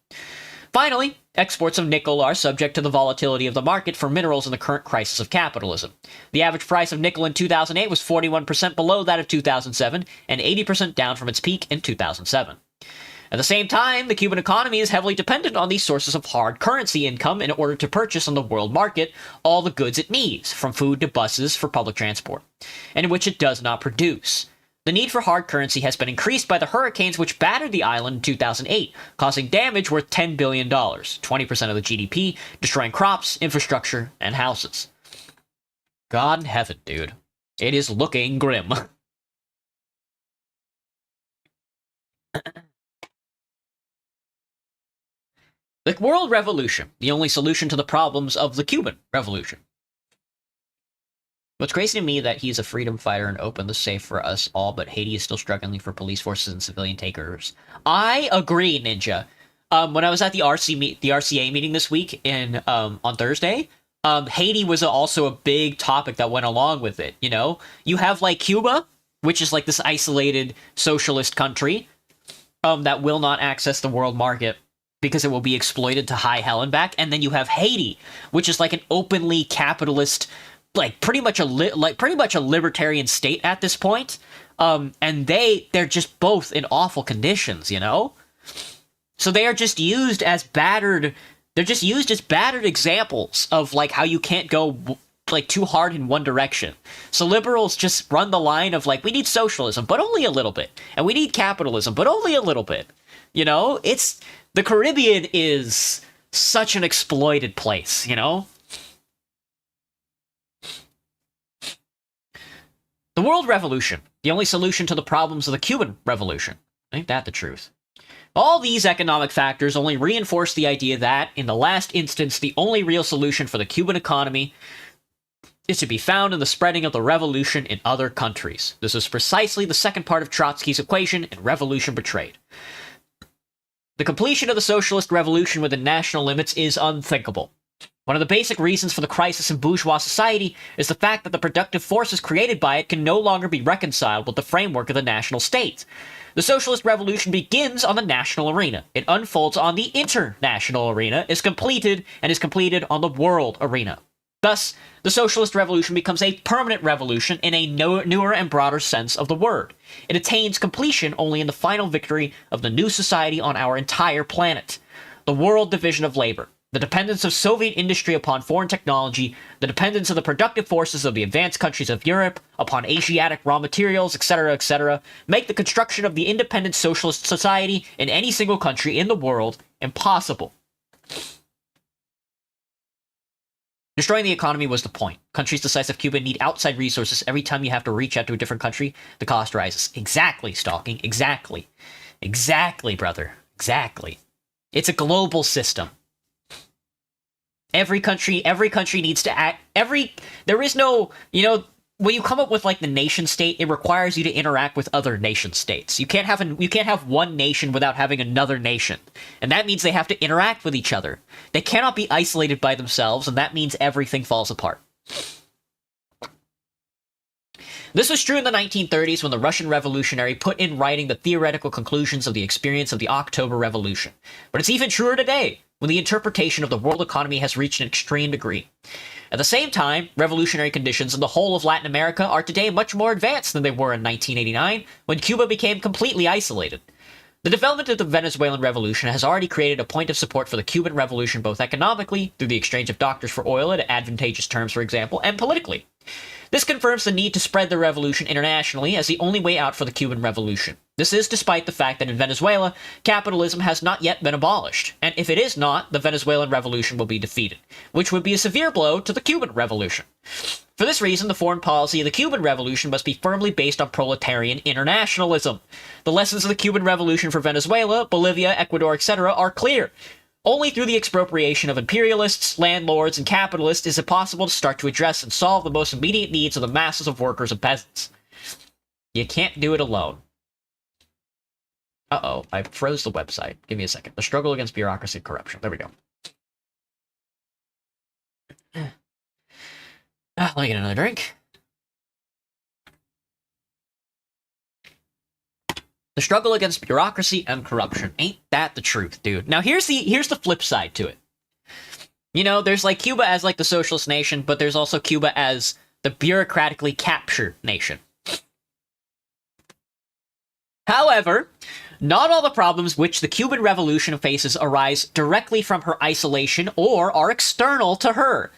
Finally, exports of nickel are subject to the volatility of the market for minerals in the current crisis of capitalism. The average price of nickel in 2008 was 41% below that of 2007, and 80% down from its peak in 2007. At the same time, the Cuban economy is heavily dependent on these sources of hard currency income in order to purchase on the world market all the goods it needs, from food to buses for public transport, and which it does not produce. The need for hard currency has been increased by the hurricanes which battered the island in 2008, causing damage worth $10 billion, 20% of the GDP, destroying crops, infrastructure, and houses. God in heaven, dude. It is looking grim. The world revolution, the only solution to the problems of the Cuban revolution. What's crazy to me that he's a freedom fighter and opened the safe for us all, but Haiti is still struggling for police forces and civilian takers. I agree, Ninja. When I was at the RCA meeting this week on Thursday, Haiti was also a big topic that went along with it. You know, you have like Cuba, which is like this isolated socialist country that will not access the world market because it will be exploited to high hell and back. And then you have Haiti, which is like an openly capitalist, like pretty much a libertarian state at this point. And they're just both in awful conditions, you know? So they are just used as battered. They're just used as battered examples of like how you can't go like too hard in one direction. So liberals just run the line of like, we need socialism, but only a little bit, and we need capitalism, but only a little bit. You know, it's the Caribbean is such an exploited place. You know, the world revolution, the only solution to the problems of the Cuban revolution. Ain't that the truth? All these economic factors only reinforce the idea that, in the last instance, the only real solution for the Cuban economy is to be found in the spreading of the revolution in other countries. This is precisely the second part of Trotsky's equation in Revolution Betrayed. The completion of the socialist revolution within national limits is unthinkable. One of the basic reasons for the crisis in bourgeois society is the fact that the productive forces created by it can no longer be reconciled with the framework of the national state. The socialist revolution begins on the national arena. It unfolds on the international arena, is completed on the world arena. Thus, the socialist revolution becomes a permanent revolution in a newer and broader sense of the word. It attains completion only in the final victory of the new society on our entire planet. The world division of labor, the dependence of Soviet industry upon foreign technology, the dependence of the productive forces of the advanced countries of Europe upon Asiatic raw materials, etc., make the construction of the independent socialist society in any single country in the world impossible. Destroying the economy was the point. Countries the size of Cuba need outside resources. Every time you have to reach out to a different country, the cost rises. Exactly, Stalking. Exactly. Exactly, brother. Exactly. It's a global system. Every country needs to act. There is no, when you come up with like the nation state, it requires you to interact with other nation states. You can't have one nation without having another nation. And that means they have to interact with each other. They cannot be isolated by themselves, and that means everything falls apart. This was true in the 1930s when the Russian revolutionary put in writing the theoretical conclusions of the experience of the October Revolution. But it's even truer today, when the interpretation of the world economy has reached an extreme degree. At the same time, revolutionary conditions in the whole of Latin America are today much more advanced than they were in 1989, when Cuba became completely isolated. The development of the Venezuelan Revolution has already created a point of support for the Cuban Revolution both economically, through the exchange of doctors for oil at advantageous terms, for example, and politically. This confirms the need to spread the revolution internationally as the only way out for the Cuban Revolution. This is despite the fact that in Venezuela, capitalism has not yet been abolished, and if it is not, the Venezuelan Revolution will be defeated, which would be a severe blow to the Cuban Revolution. For this reason, the foreign policy of the Cuban Revolution must be firmly based on proletarian internationalism. The lessons of the Cuban Revolution for Venezuela, Bolivia, Ecuador, etc. are clear. Only through the expropriation of imperialists, landlords, and capitalists is it possible to start to address and solve the most immediate needs of the masses of workers and peasants. You can't do it alone. Uh-oh, I froze the website. Give me a second. The struggle against bureaucracy and corruption. There we go. Let me get another drink. The struggle against bureaucracy and corruption. Ain't that the truth, dude? Now, here's the flip side to it. There's like Cuba as like the socialist nation, but there's also Cuba as the bureaucratically captured nation. However, not all the problems which the Cuban Revolution faces arise directly from her isolation or are external to her.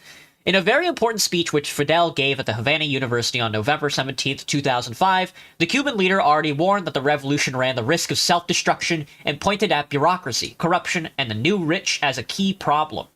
In a very important speech which Fidel gave at the Havana University on November 17, 2005, the Cuban leader already warned that the revolution ran the risk of self-destruction and pointed at bureaucracy, corruption, and the new rich as a key problem.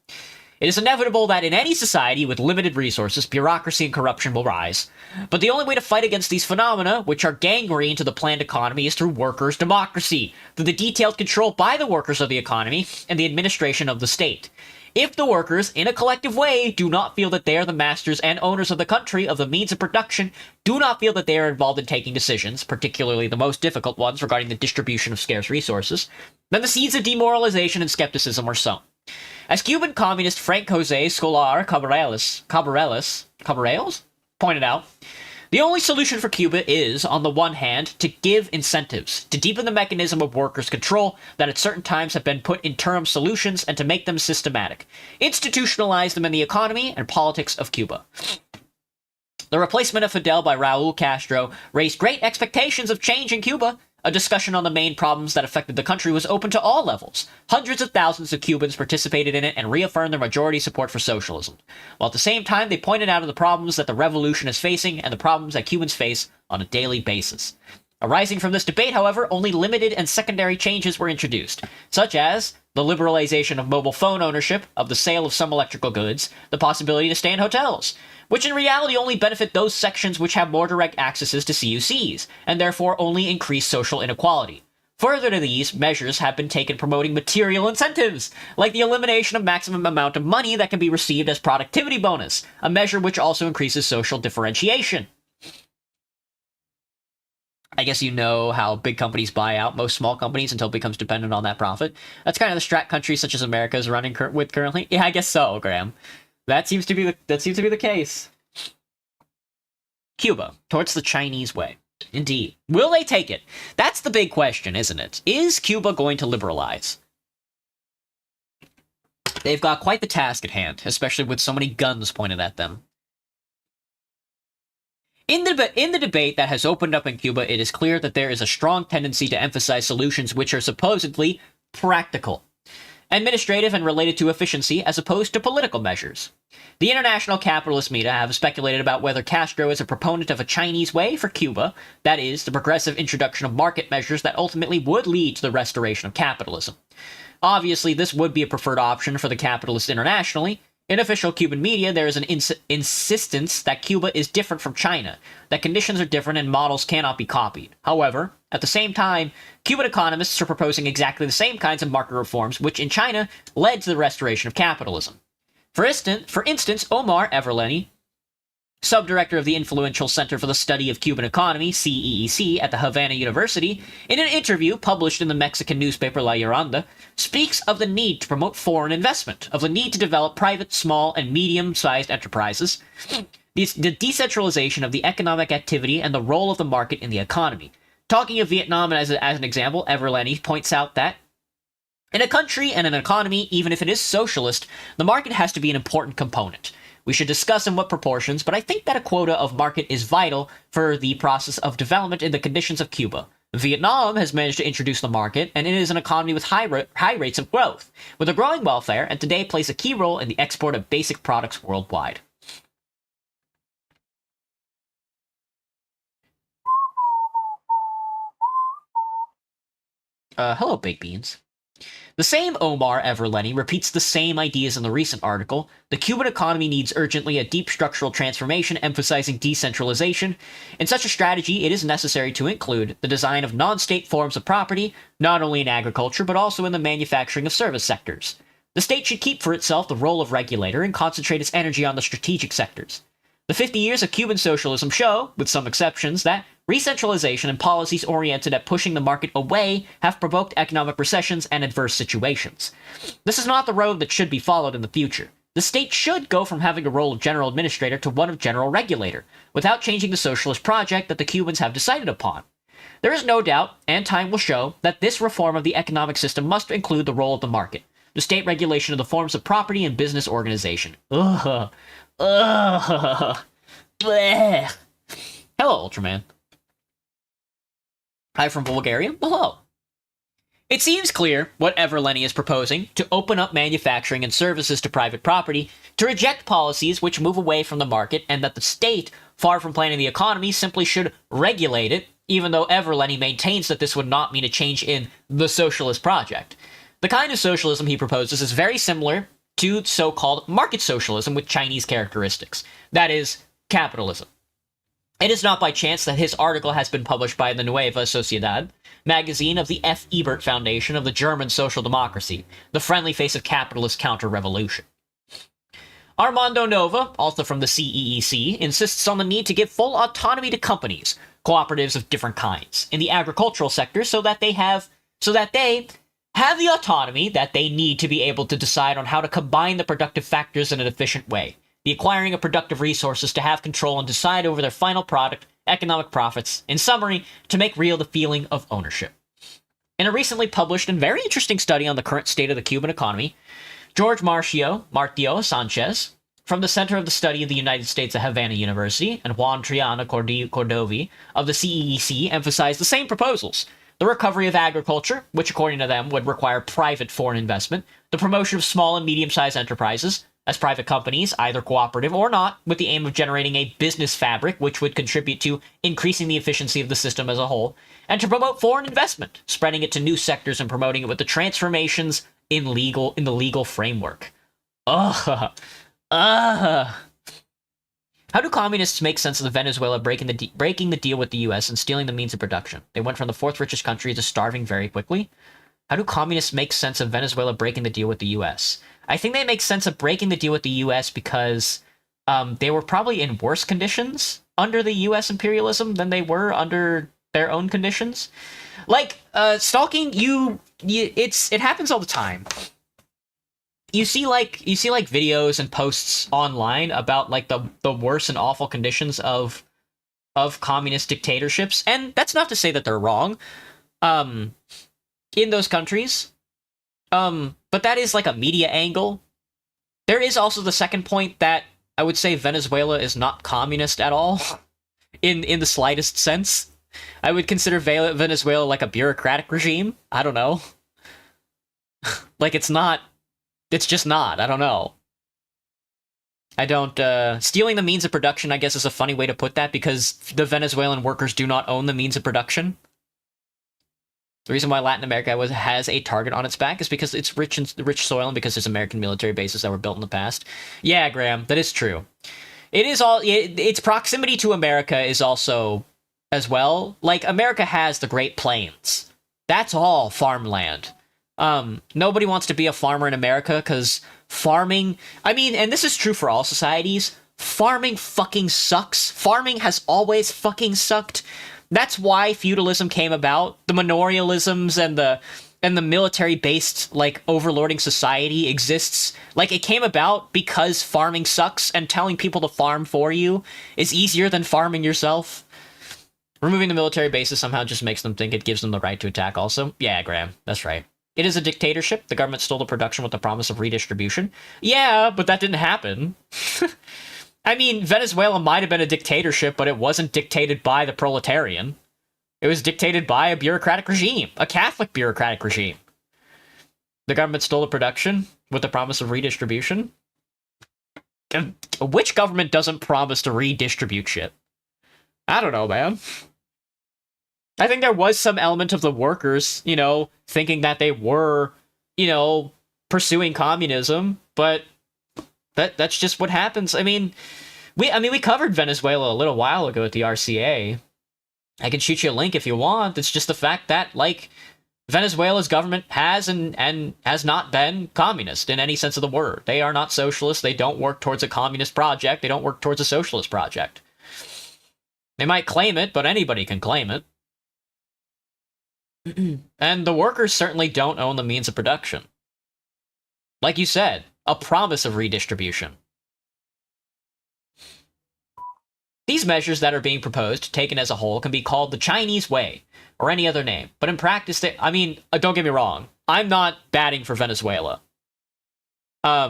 It is inevitable that in any society with limited resources, bureaucracy and corruption will rise. But the only way to fight against these phenomena, which are gangrene to the planned economy, is through workers' democracy, through the detailed control by the workers of the economy and the administration of the state. If the workers, in a collective way, do not feel that they are the masters and owners of the country, of the means of production, do not feel that they are involved in taking decisions, particularly the most difficult ones regarding the distribution of scarce resources, then the seeds of demoralization and skepticism are sown. As Cuban communist Frank Jose Scolar Cabarrales pointed out, the only solution for Cuba is, on the one hand, to give incentives, to deepen the mechanism of workers' control that at certain times have been put in interim solutions and to make them systematic, institutionalize them in the economy and politics of Cuba. The replacement of Fidel by Raul Castro raised great expectations of change in Cuba. A discussion on the main problems that affected the country was open to all levels. Hundreds of thousands of Cubans participated in it and reaffirmed their majority support for socialism, while at the same time they pointed out the problems that the revolution is facing and the problems that Cubans face on a daily basis. Arising from this debate, however, only limited and secondary changes were introduced, such as the liberalization of mobile phone ownership, of the sale of some electrical goods, the possibility to stay in hotels, which in reality only benefit those sections which have more direct accesses to CUCs, and therefore only increase social inequality. Further to these, measures have been taken promoting material incentives, like the elimination of maximum amount of money that can be received as productivity bonus, a measure which also increases social differentiation. I guess you know how big companies buy out most small companies until it becomes dependent on that profit. That's kind of the strat countries such as America is running with currently. Yeah, I guess so, Graham. That seems to be the case. Cuba, towards the Chinese way. Indeed. Will they take it? That's the big question, isn't it? Is Cuba going to liberalize? They've got quite the task at hand, especially with so many guns pointed at them. In the debate that has opened up in Cuba, it is clear that there is a strong tendency to emphasize solutions which are supposedly practical, administrative and related to efficiency, as opposed to political measures. The international capitalist media have speculated about whether Castro is a proponent of a Chinese way for Cuba, that is, the progressive introduction of market measures that ultimately would lead to the restoration of capitalism. Obviously, this would be a preferred option for the capitalists internationally. In official Cuban media, there is an insistence that Cuba is different from China, that conditions are different and models cannot be copied. However, at the same time, Cuban economists are proposing exactly the same kinds of market reforms which in China led to the restoration of capitalism. For instance, Omar Everleni, subdirector of the influential Center for the Study of Cuban Economy, CEEC, at the Havana University, in an interview published in the Mexican newspaper La Lloranda, speaks of the need to promote foreign investment, of the need to develop private, small, and medium-sized enterprises, the decentralization of the economic activity, and the role of the market in the economy. Talking of Vietnam as an example, Everleni points out that in a country and an economy, even if it is socialist, the market has to be an important component. We should discuss in what proportions, but I think that a quota of market is vital for the process of development in the conditions of Cuba. Vietnam has managed to introduce the market, and it is an economy with high rates of growth, with a growing welfare, and today plays a key role in the export of basic products worldwide. Hello, baked beans. The same Omar Everleni repeats the same ideas in the recent article. The Cuban economy needs urgently a deep structural transformation emphasizing decentralization. In such a strategy, it is necessary to include the design of non-state forms of property, not only in agriculture but also in the manufacturing of service sectors. The state should keep for itself the role of regulator and concentrate its energy on the strategic sectors. The 50 years of Cuban socialism show, with some exceptions, that re-centralization and policies oriented at pushing the market away have provoked economic recessions and adverse situations. This is not the road that should be followed in the future. The state should go from having a role of general administrator to one of general regulator, without changing the socialist project that the Cubans have decided upon. There is no doubt, and time will show, that this reform of the economic system must include the role of the market, the state regulation of the forms of property and business organization. Ugh. Bleh. Hello, Ultraman. Hi from Bulgaria. Hello. It seems clear what Everleni is proposing, to open up manufacturing and services to private property, to reject policies which move away from the market, and that the state, far from planning the economy, simply should regulate it, even though Everleni maintains that this would not mean a change in the socialist project. The kind of socialism he proposes is very similar to so-called market socialism with Chinese characteristics. That is, capitalism. It is not by chance that his article has been published by the Nueva Sociedad magazine of the F. Ebert Foundation of the German Social Democracy, the friendly face of capitalist counter-revolution. Armando Nova, also from the CEEC, insists on the need to give full autonomy to companies, cooperatives of different kinds, in the agricultural sector so that they have the autonomy that they need to be able to decide on how to combine the productive factors in an efficient way, the acquiring of productive resources to have control and decide over their final product, economic profits, in summary, to make real the feeling of ownership. In a recently published and very interesting study on the current state of the Cuban economy, George Martio Sanchez, from the Center of the Study of the United States at Havana University, and Juan Triana Cordovi of the CEEC emphasized the same proposals: the recovery of agriculture, which according to them would require private foreign investment, the promotion of small and medium-sized enterprises, as private companies, either cooperative or not, with the aim of generating a business fabric which would contribute to increasing the efficiency of the system as a whole, and to promote foreign investment, spreading it to new sectors and promoting it with the transformations in the legal framework. Ugh. How do communists make sense of the Venezuela breaking the deal with the U.S. and stealing the means of production? They went from the fourth richest country to starving very quickly. How do communists make sense of Venezuela breaking the deal with the U.S.? I think they make sense of breaking the deal with the U.S. because they were probably in worse conditions under the U.S. imperialism than they were under their own conditions. Like, stalking, it happens all the time. You see videos and posts online about like the worse and awful conditions of communist dictatorships, and that's not to say that they're wrong in those countries. But that is like a media angle. There is also the second point that I would say Venezuela is not communist at all in the slightest sense. I would consider Venezuela like a bureaucratic regime. I don't know. Like it's just not. I don't know. I don't, stealing the means of production, I guess, is a funny way to put that, because the Venezuelan workers do not own the means of production. The reason why Latin America has a target on its back is because it's rich soil and because there's American military bases that were built in the past. Yeah, Graham, that is true. Its proximity to America is also, as well, like, America has the Great Plains. That's all farmland. Nobody wants to be a farmer in America because farming, I mean, and this is true for all societies, farming fucking sucks. Farming has always fucking sucked. That's why feudalism came about. The manorialisms and the military-based, like, overlording society exists. Like, it came about because farming sucks, and telling people to farm for you is easier than farming yourself. Removing the military bases somehow just makes them think it gives them the right to attack also. Yeah, Graham, that's right. It is a dictatorship. The government stole the production with the promise of redistribution. Yeah, but that didn't happen. I mean, Venezuela might have been a dictatorship, but it wasn't dictated by the proletarian. It was dictated by a bureaucratic regime, a Catholic bureaucratic regime. The government stole the production with the promise of redistribution. Which government doesn't promise to redistribute shit? I don't know, man. I think there was some element of the workers, thinking that they were, pursuing communism, but that's just what happens. I mean, we covered Venezuela a little while ago at the RCA. I can shoot you a link if you want. It's just the fact that, like, Venezuela's government has and has not been communist in any sense of the word. They are not socialist. They don't work towards a communist project. They don't work towards a socialist project. They might claim it, but anybody can claim it. And the workers certainly don't own the means of production. Like you said, a promise of redistribution. These measures that are being proposed, taken as a whole, can be called the Chinese way, or any other name. But in practice, don't get me wrong, I'm not batting for Venezuela. I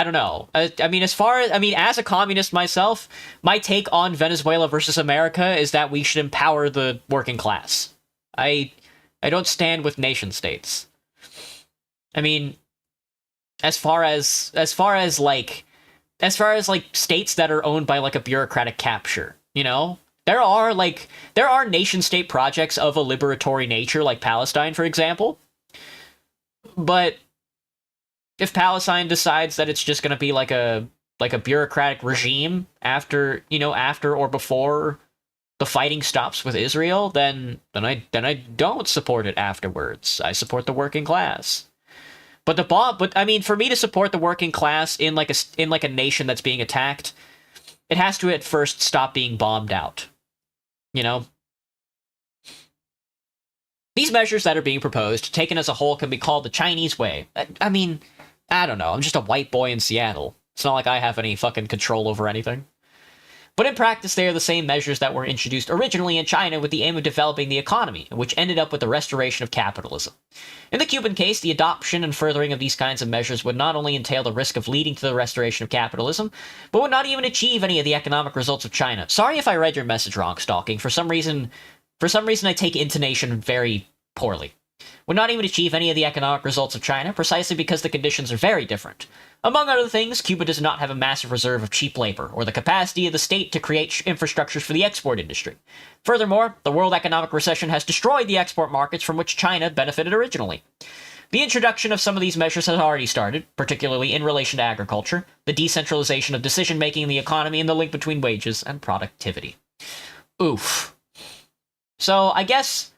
don't know. As a communist myself, my take on Venezuela versus America is that we should empower the working class. I don't stand with nation states. I mean, as far as states that are owned by like a bureaucratic capture, There are nation state projects of a liberatory nature, like Palestine, for example. But if Palestine decides that it's just going to be like a bureaucratic regime after or before the fighting stops with Israel, then I don't support it afterwards. I support the working class. But I mean, for me to support the working class in like a nation that's being attacked, it has to at first stop being bombed out. You know? These measures that are being proposed, taken as a whole, can be called the Chinese way. I mean, I don't know. I'm just a white boy in Seattle. It's not like I have any fucking control over anything. But in practice, they are the same measures that were introduced originally in China with the aim of developing the economy, which ended up with the restoration of capitalism. In the Cuban case, the adoption and furthering of these kinds of measures would not only entail the risk of leading to the restoration of capitalism, but would not even achieve any of the economic results of China. Sorry if I read your message wrong, Stalking. For some reason, I take intonation very poorly. Would not even achieve any of the economic results of China, precisely because the conditions are very different. Among other things, Cuba does not have a massive reserve of cheap labor, or the capacity of the state to create infrastructures for the export industry. Furthermore, the world economic recession has destroyed the export markets from which China benefited originally. The introduction of some of these measures has already started, particularly in relation to agriculture, the decentralization of decision-making in the economy, and the link between wages and productivity. Oof. So, I guess,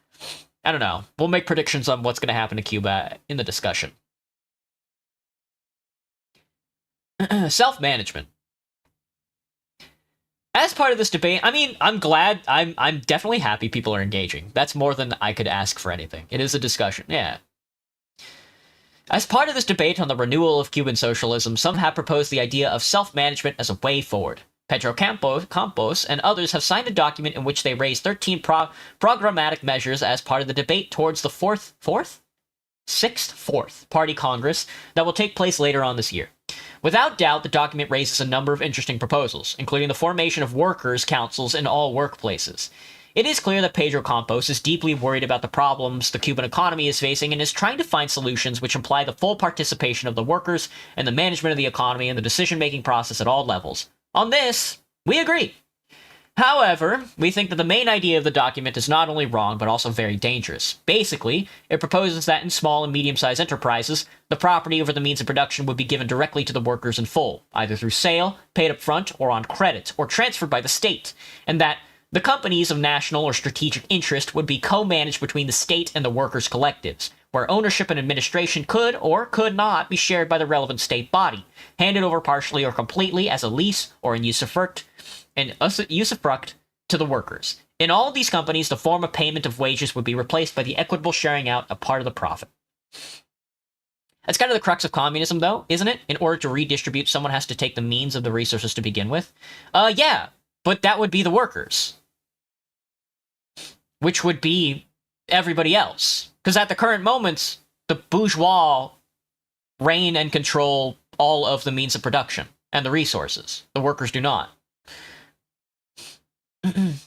I don't know, we'll make predictions on what's going to happen to Cuba in the discussion. Self-management. As part of this debate, I mean, I'm glad, I'm definitely happy people are engaging. That's more than I could ask for anything. It is a discussion, yeah. As part of this debate on the renewal of Cuban socialism, some have proposed the idea of self-management as a way forward. Pedro Campos and others have signed a document in which they raise 13 programmatic measures as part of the debate towards the fourth Party Congress that will take place later on this year. Without doubt, the document raises a number of interesting proposals, including the formation of workers' councils in all workplaces. It is clear that Pedro Campos is deeply worried about the problems the Cuban economy is facing and is trying to find solutions which imply the full participation of the workers in the management of the economy and the decision-making process at all levels. On this, we agree. However, we think that the main idea of the document is not only wrong, but also very dangerous. Basically, it proposes that in small and medium-sized enterprises, the property over the means of production would be given directly to the workers in full, either through sale, paid up front, or on credit, or transferred by the state, and that the companies of national or strategic interest would be co-managed between the state and the workers' collectives, where ownership and administration could or could not be shared by the relevant state body, handed over partially or completely as a lease or in usufruct to the workers. In all of these companies, the form of payment of wages would be replaced by the equitable sharing out of part of the profit. That's kind of the crux of communism, though, isn't it? In order to redistribute, someone has to take the means of the resources to begin with. Yeah, but that would be the workers. Which would be everybody else. Because at the current moment, the bourgeois reign and control all of the means of production and the resources. The workers do not.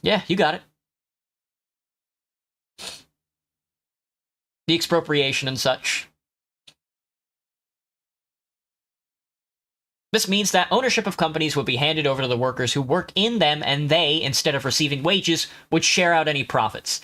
Yeah, you got it. The expropriation and such. This means that ownership of companies would be handed over to the workers who work in them, and they, instead of receiving wages, would share out any profits.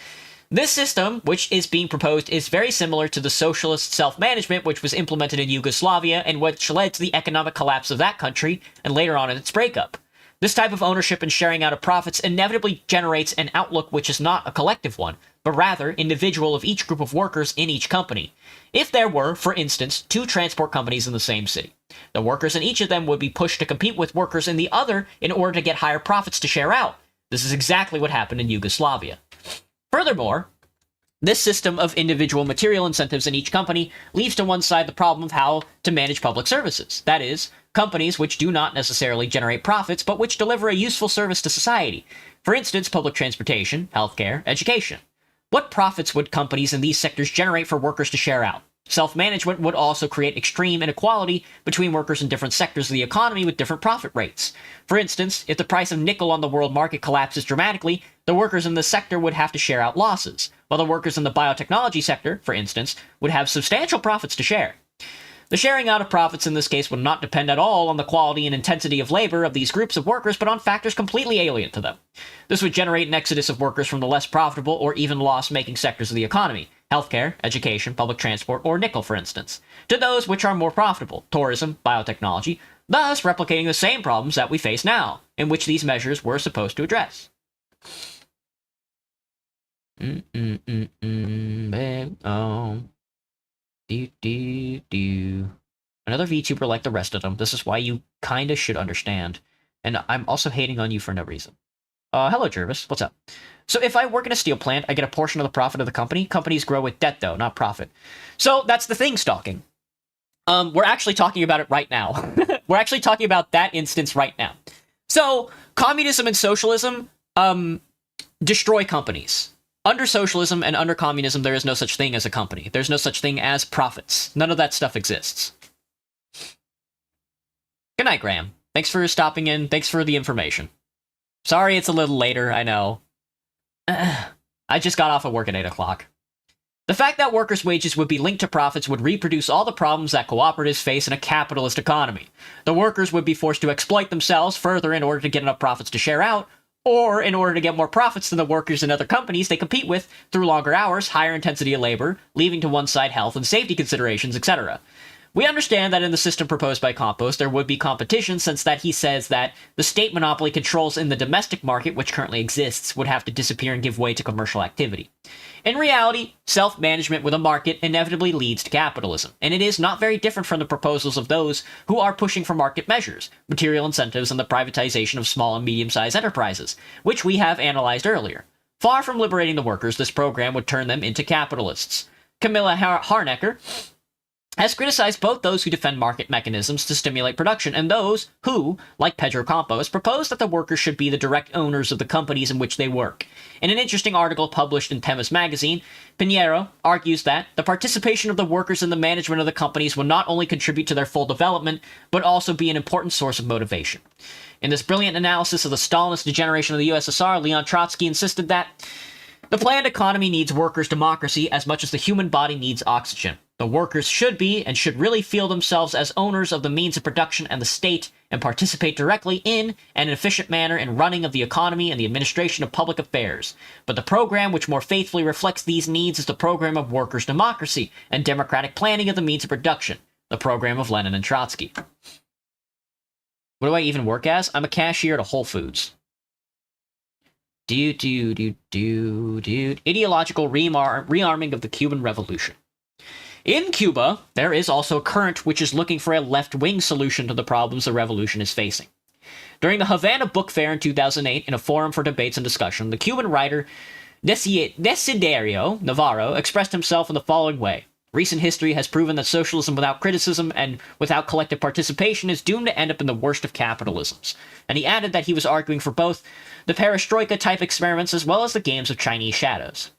This system, which is being proposed, is very similar to the socialist self-management which was implemented in Yugoslavia and which led to the economic collapse of that country and later on in its breakup. This type of ownership and sharing out of profits inevitably generates an outlook which is not a collective one, but rather individual of each group of workers in each company. If there were, for instance, 2 transport companies in the same city, the workers in each of them would be pushed to compete with workers in the other in order to get higher profits to share out. This is exactly what happened in Yugoslavia. Furthermore, this system of individual material incentives in each company leaves to one side the problem of how to manage public services. That is, companies which do not necessarily generate profits, but which deliver a useful service to society. For instance, public transportation, healthcare, education. What profits would companies in these sectors generate for workers to share out? Self-management would also create extreme inequality between workers in different sectors of the economy with different profit rates. For instance, if the price of nickel on the world market collapses dramatically, the workers in this sector would have to share out losses, while the workers in the biotechnology sector, for instance, would have substantial profits to share. The sharing out of profits in this case would not depend at all on the quality and intensity of labor of these groups of workers, but on factors completely alien to them. This would generate an exodus of workers from the less profitable or even loss-making sectors of the economy, healthcare, education, public transport, or nickel, for instance, to those which are more profitable, tourism, biotechnology, thus replicating the same problems that we face now, in which these measures were supposed to address. Another VTuber like the rest of them. This is why you kinda should understand. And I'm also hating on you for no reason. Hello, Jervis. What's up? So if I work in a steel plant, I get a portion of the profit of the company. Companies grow with debt, though, not profit. So that's the thing, stalking. We're actually talking about it right now. We're actually talking about that instance right now. So, communism and socialism, destroy companies. Under socialism and under communism, there is no such thing as a company. There's no such thing as profits. None of that stuff exists. Good night, Graham. Thanks for stopping in. Thanks for the information. Sorry it's a little later, I know. I just got off of work at 8 o'clock. The fact that workers' wages would be linked to profits would reproduce all the problems that cooperatives face in a capitalist economy. The workers would be forced to exploit themselves further in order to get enough profits to share out, or in order to get more profits than the workers in other companies they compete with through longer hours, higher intensity of labor, leaving to one side health and safety considerations, etc. We understand that in the system proposed by Compost, there would be competition, since that he says that the state monopoly controls in the domestic market, which currently exists, would have to disappear and give way to commercial activity. In reality, self-management with a market inevitably leads to capitalism, and it is not very different from the proposals of those who are pushing for market measures, material incentives, and the privatization of small and medium-sized enterprises, which we have analyzed earlier. Far from liberating the workers, this program would turn them into capitalists. Camilla Harnecker has criticized both those who defend market mechanisms to stimulate production and those who, like Pedro Campos, propose that the workers should be the direct owners of the companies in which they work. In an interesting article published in Temas magazine, Pinheiro argues that the participation of the workers in the management of the companies will not only contribute to their full development, but also be an important source of motivation. In this brilliant analysis of the Stalinist degeneration of the USSR, Leon Trotsky insisted that the planned economy needs workers' democracy as much as the human body needs oxygen. The workers should be and should really feel themselves as owners of the means of production and the state, and participate directly in an efficient manner in running of the economy and the administration of public affairs. But the program which more faithfully reflects these needs is the program of workers' democracy and democratic planning of the means of production, the program of Lenin and Trotsky. What do I even work as? I'm a cashier at a Whole Foods. Ideological rearming of the Cuban Revolution. In Cuba, there is also a current which is looking for a left-wing solution to the problems the revolution is facing. During the Havana Book Fair in 2008, in a forum for debates and discussion, the Cuban writer Desiderio Navarro expressed himself in the following way. Recent history has proven that socialism without criticism and without collective participation is doomed to end up in the worst of capitalisms. And he added that he was arguing for both the perestroika-type experiments as well as the games of Chinese shadows.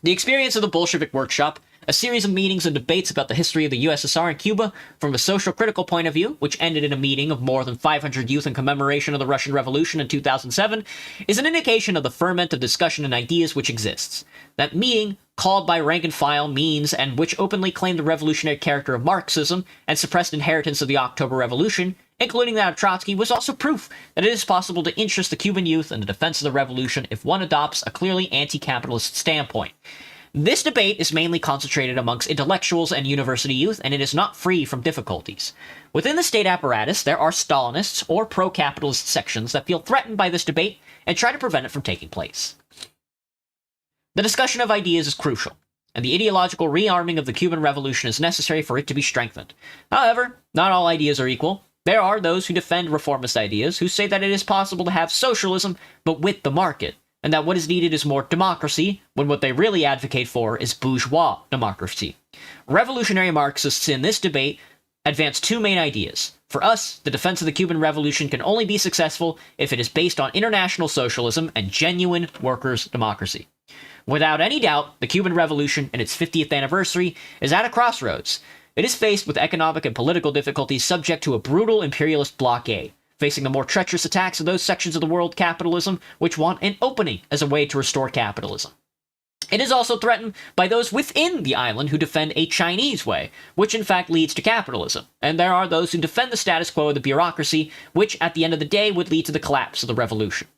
The experience of the Bolshevik Workshop, a series of meetings and debates about the history of the USSR and Cuba from a social critical point of view, which ended in a meeting of more than 500 youth in commemoration of the Russian Revolution in 2007, is an indication of the ferment of discussion and ideas which exists. That meeting, called by rank and file means and which openly claimed the revolutionary character of Marxism and suppressed inheritance of the October Revolution, including that of Trotsky, was also proof that it is possible to interest the Cuban youth in the defense of the revolution if one adopts a clearly anti-capitalist standpoint. This debate is mainly concentrated amongst intellectuals and university youth, and it is not free from difficulties. Within the state apparatus, there are Stalinists or pro-capitalist sections that feel threatened by this debate and try to prevent it from taking place. The discussion of ideas is crucial, and the ideological rearming of the Cuban Revolution is necessary for it to be strengthened. However, not all ideas are equal. There are those who defend reformist ideas, who say that it is possible to have socialism, but with the market, and that what is needed is more democracy, when what they really advocate for is bourgeois democracy. Revolutionary Marxists in this debate advance two main ideas. For us, the defense of the Cuban Revolution can only be successful if it is based on international socialism and genuine workers' democracy. Without any doubt, the Cuban Revolution and its 50th anniversary is at a crossroads. It is faced with economic and political difficulties subject to a brutal imperialist blockade, facing the more treacherous attacks of those sections of the world capitalism which want an opening as a way to restore capitalism. It is also threatened by those within the island who defend a Chinese way, which in fact leads to capitalism. And there are those who defend the status quo of the bureaucracy, which at the end of the day would lead to the collapse of the revolution.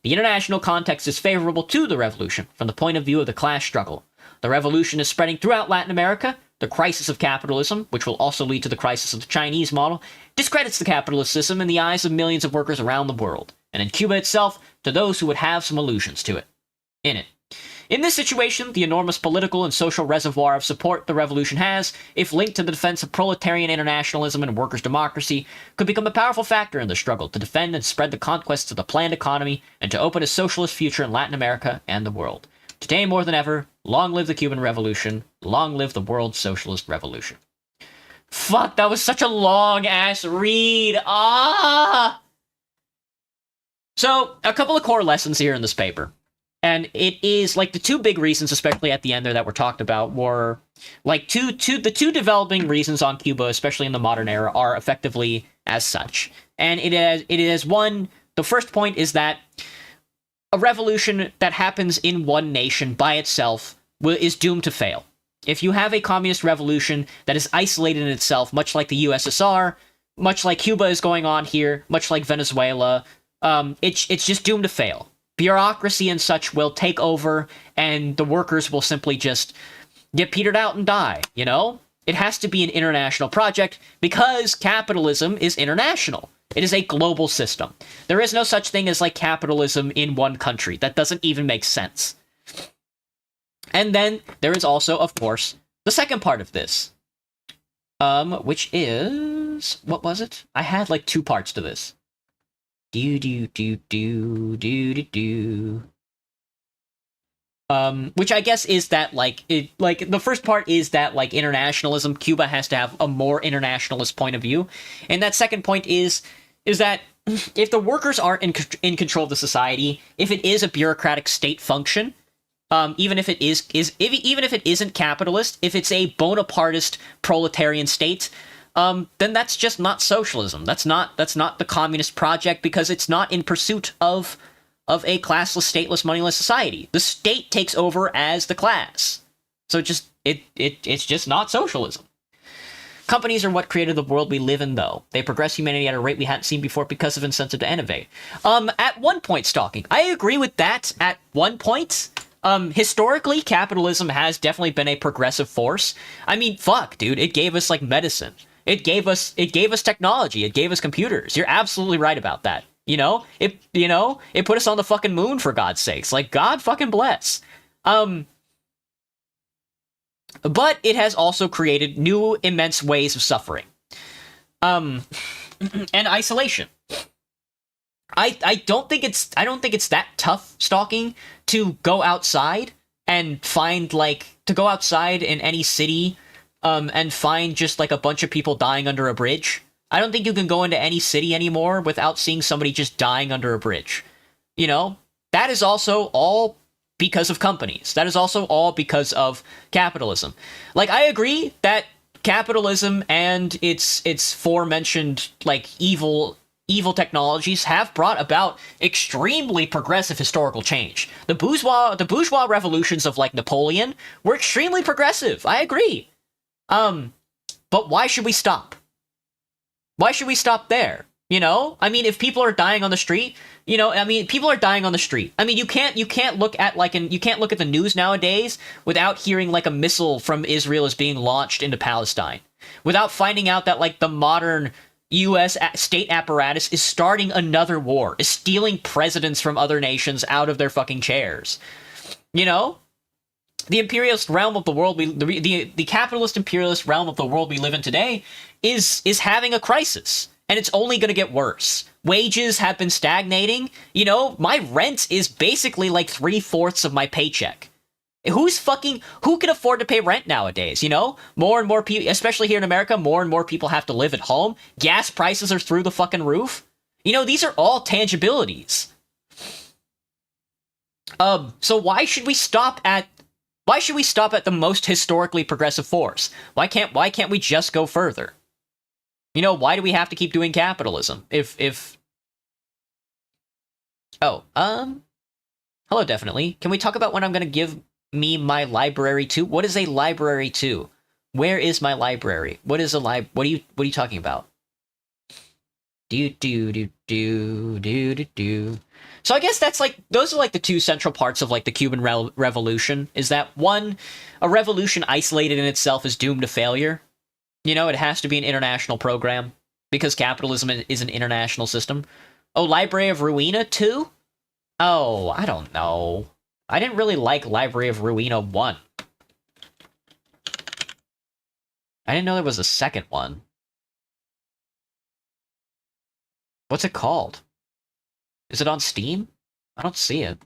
The international context is favorable to the revolution from the point of view of the class struggle. The revolution is spreading throughout Latin America. The crisis of capitalism, which will also lead to the crisis of the Chinese model, discredits the capitalist system in the eyes of millions of workers around the world, and in Cuba itself, to those who would have some illusions to it. In it. In this situation, the enormous political and social reservoir of support the revolution has, if linked to the defense of proletarian internationalism and workers' democracy, could become a powerful factor in the struggle to defend and spread the conquests of the planned economy and to open a socialist future in Latin America and the world. Today more than ever, long live the Cuban Revolution, long live the World Socialist Revolution. Fuck, that was such a long-ass read. So, a couple of core lessons here in this paper. And it is, like, the two big reasons, especially at the end there, that were talked about were, like, the two developing reasons on Cuba, especially in the modern era, are effectively as such. And it is one, the first point is that a revolution that happens in one nation by itself is doomed to fail. If you have a communist revolution that is isolated in itself, much like the USSR, much like Cuba is going on here, much like Venezuela, it's just doomed to fail. Bureaucracy and such will take over, and the workers will simply just get petered out and die, you know? It has to be an international project because capitalism is international. It is a global system. There is no such thing as, like, capitalism in one country. That doesn't even make sense. And then there is also, of course, the second part of this, which is, what was it? I had, like, two parts to this. Which I guess is that, like, the first part is that, like, internationalism, Cuba has to have a more internationalist point of view, and that second point is that if the workers aren't in control of the society, if it is a bureaucratic state function, even if it even if it isn't capitalist, if it's a Bonapartist proletarian state, then that's just not socialism. That's not the communist project because it's not in pursuit of a classless, stateless, moneyless society. The state takes over as the class. So it's just not socialism. Companies are what created the world we live in, though. They progress humanity at a rate we hadn't seen before because of incentive to innovate. At one point, stalking. I agree with that at one point. Historically, capitalism has definitely been a progressive force. I mean, fuck, dude. It gave us, like, medicine. It gave us technology. It gave us computers. You're absolutely right about that. It put us on the fucking moon, for God's sakes. Like, God fucking bless. But it has also created new immense ways of suffering. And isolation. I don't think it's that tough, stalking, to go outside and find, like, to go outside in any city, and find just, like, a bunch of people dying under a bridge. I don't think you can go into any city anymore without seeing somebody just dying under a bridge. That is also all because of companies. That is also all because of capitalism. Like, I agree that capitalism and its aforementioned, like, evil technologies have brought about extremely progressive historical change. The bourgeois revolutions of, like, Napoleon were extremely progressive. I agree. But why should we stop? Why should we stop there? I mean, if people are dying on the street, people are dying on the street. I mean, you can't look at the news nowadays without hearing, like, a missile from Israel is being launched into Palestine, without finding out that, like, the modern U.S. state apparatus is starting another war, is stealing presidents from other nations out of their fucking chairs. The imperialist realm of the world, the capitalist imperialist realm of the world we live in today is having a crisis. And it's only going to get worse. Wages have been stagnating. My rent is basically like 3/4 of my paycheck. Who can afford to pay rent nowadays? More and more people, especially here in America, more and more people have to live at home. Gas prices are through the fucking roof. These are all tangibilities. So why should we stop at the most historically progressive force? Why can't we just go further? Why do we have to keep doing capitalism? Hello, definitely. Can we talk about when I'm going to give me my library too? What is a library too? Where is my library? What is a what are you talking about? Do do do do do do do. So I guess that's like those are like the two central parts of like the Cuban Revolution. Is that one, a revolution isolated in itself is doomed to failure. You know, it has to be an international program because capitalism is an international system. Oh, Library of Ruina 2? Oh, I don't know. I didn't really like Library of Ruina 1. I didn't know there was a second one. What's it called? Is it on Steam? I don't see it.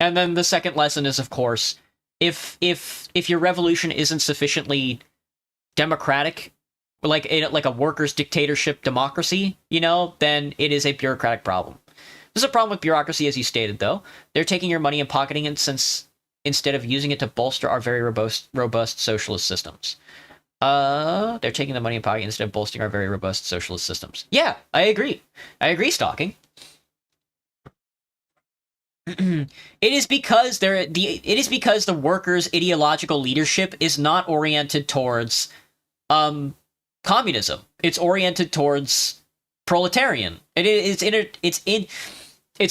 And then the second lesson is, of course, if your revolution isn't sufficiently democratic, like a workers' dictatorship democracy, you know, then it is a bureaucratic problem. There's a problem with bureaucracy, as you stated, though. They're taking your money and pocketing it instead of using it to bolster our very robust socialist systems. They're taking the money and pocketing instead of bolstering our very robust socialist systems. Yeah, I agree. I agree, Stalking. It is because the workers' ideological leadership is not oriented towards communism. It's oriented towards proletarian. It's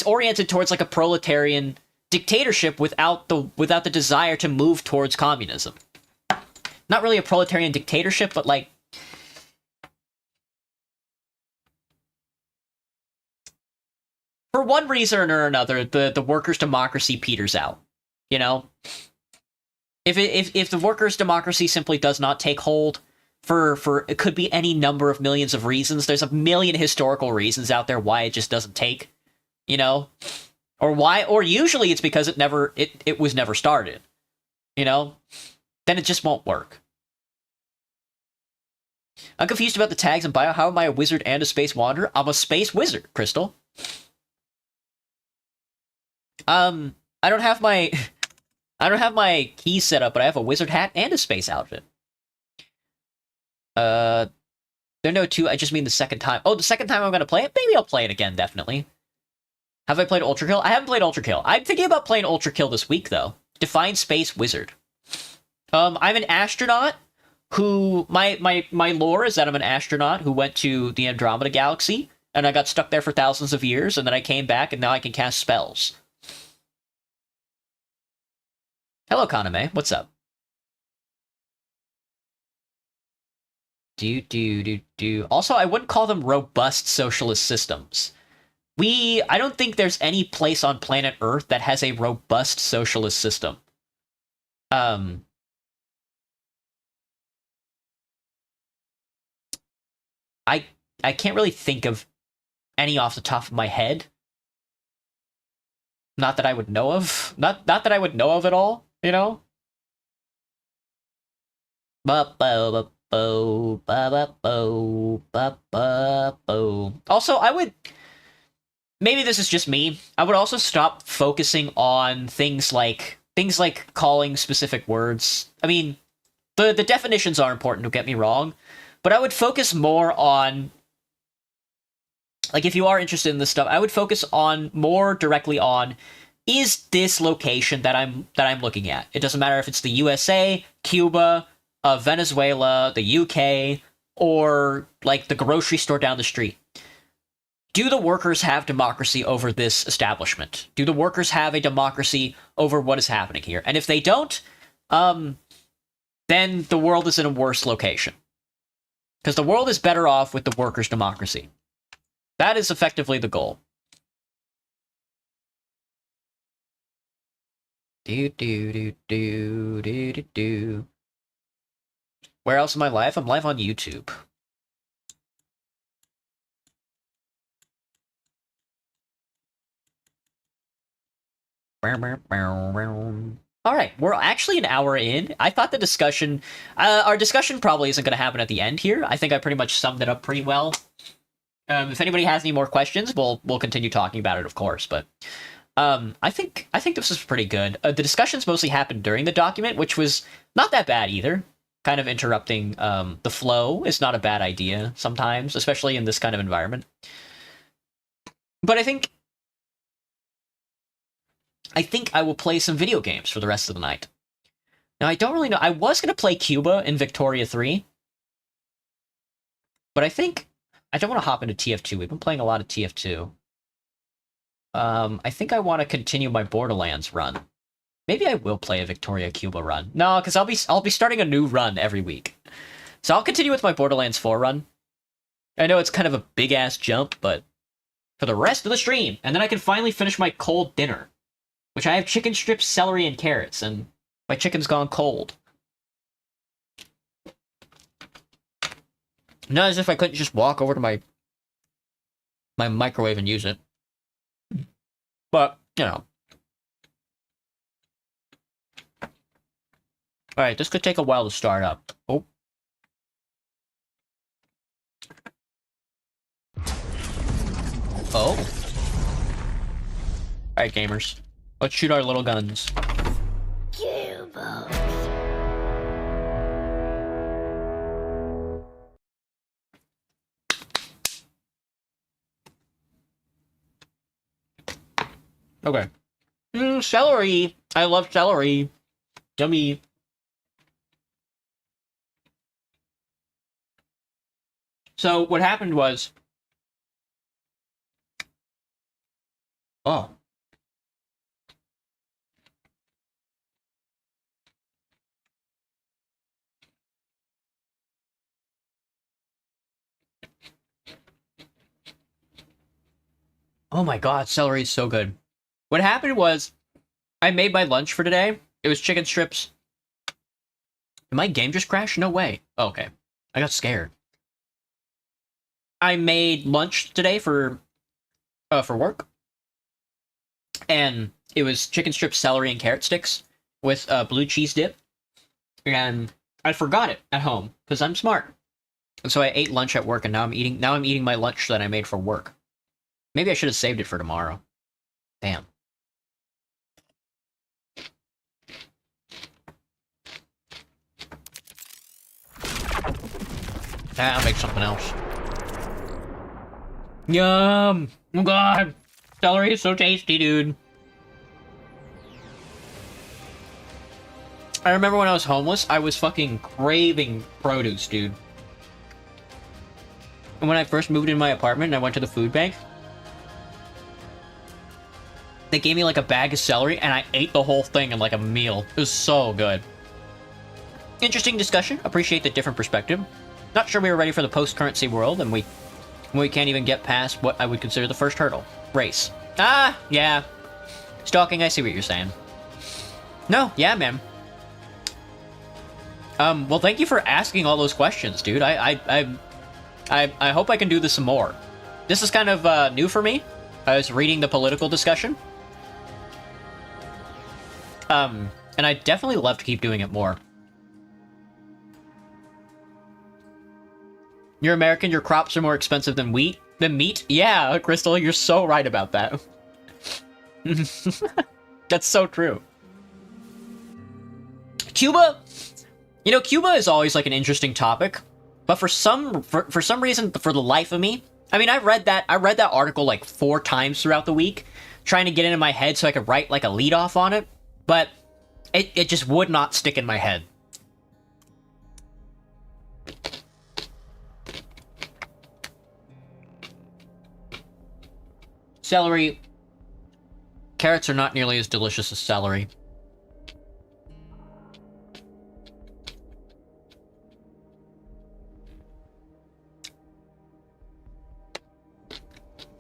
oriented towards like a proletarian dictatorship without the desire to move towards communism. Not really a proletarian dictatorship, but like for one reason or another, the workers' democracy peters out. You know, if the workers' democracy simply does not take hold for it could be any number of millions of reasons. There's a million historical reasons out there why it just doesn't take. You know, or usually it's because it was never started. You know, then it just won't work. I'm confused about the tags in bio. How am I a wizard and a space wanderer? I'm a space wizard, Crystal. I don't have my keys set up, but I have a wizard hat and a space outfit. There are no two. I just mean the second time. Oh, the second time I'm gonna play it. Maybe I'll play it again. Definitely. Have I played Ultra Kill? I haven't played Ultra Kill. I'm thinking about playing Ultra Kill this week, though. Define Space Wizard. I'm an astronaut who my lore is that I'm an astronaut who went to the Andromeda Galaxy and I got stuck there for thousands of years, and then I came back and now I can cast spells. Hello, Kaname. What's up? Also, I wouldn't call them robust socialist systems. I don't think there's any place on planet Earth that has a robust socialist system. I can't really think of any off the top of my head. Not that I would know of. Not that I would know of at all, you know? Also, I would... Maybe this is just me. I would also stop focusing on things like calling specific words. I mean, the definitions are important, don't get me wrong, but I would focus more on, like, if you are interested in this stuff, I would focus on more directly on, is this location that I'm looking at? It doesn't matter if it's the USA, Cuba, Venezuela, the UK, or like the grocery store down the street. Do the workers have democracy over this establishment? Do the workers have a democracy over what is happening here? And if they don't, then the world is in a worse location. Because the world is better off with the workers' democracy. That is effectively the goal. Where else am I live? I'm live on YouTube. All right, we're actually an hour in. I thought the discussion, our discussion probably isn't going to happen at the end here. I think I pretty much summed it up pretty well. If anybody has any more questions, we'll continue talking about it, of course. But I think this is pretty good. The discussions mostly happened during the document, which was not that bad either. Kind of interrupting the flow is not a bad idea sometimes, especially in this kind of environment. But I think I think I will play some video games for the rest of the night. Now, I don't really know. I was going to play Cuba in Victoria 3. But I think I don't want to hop into TF2. We've been playing a lot of TF2. I think I want to continue my Borderlands run. Maybe I will play a Victoria Cuba run. No, because I'll be starting a new run every week. So I'll continue with my Borderlands 4 run. I know it's kind of a big-ass jump, but for the rest of the stream. And then I can finally finish my cold dinner, which I have chicken strips, celery, and carrots, and my chicken's gone cold. Not as if I couldn't just walk over to my microwave and use it. But, you know. Alright, this could take a while to start up. Oh. Oh. Alright, gamers. Let's shoot our little guns. Cuba. Okay. Celery! I love celery. Yummy. So, what happened was... Oh. Oh my god, celery is so good. What happened was, I made my lunch for today. It was chicken strips. Did my game just crash? No way. Oh, okay. I got scared. I made lunch today for work. And it was chicken strips, celery, and carrot sticks with blue cheese dip. And I forgot it at home, because I'm smart. And so I ate lunch at work, and now I'm eating my lunch that I made for work. Maybe I should have saved it for tomorrow. Damn. I'll make something else. Yum! Oh god! Celery is so tasty, dude. I remember when I was homeless, I was fucking craving produce, dude. And when I first moved in my apartment and I went to the food bank, they gave me like a bag of celery and I ate the whole thing in like a meal. It was so good. Interesting discussion. Appreciate the different perspective. Not sure we were ready for the post-currency world, and we can't even get past what I would consider the first hurdle. Race. Ah, yeah. Stalking, I see what you're saying. No, yeah, man. Well, thank you for asking all those questions, dude. I hope I can do this some more. This is kind of new for me. I was reading the political discussion. And I definitely love to keep doing it more. You're American, your crops are more expensive than meat? Yeah, Crystal, you're so right about that. That's so true. Cuba? You know, Cuba is always like an interesting topic, but for some reason, for the life of me, I mean, I read that article like 4 times throughout the week, trying to get it in my head so I could write like a lead off on it, but it just would not stick in my head. Celery. Carrots are not nearly as delicious as celery.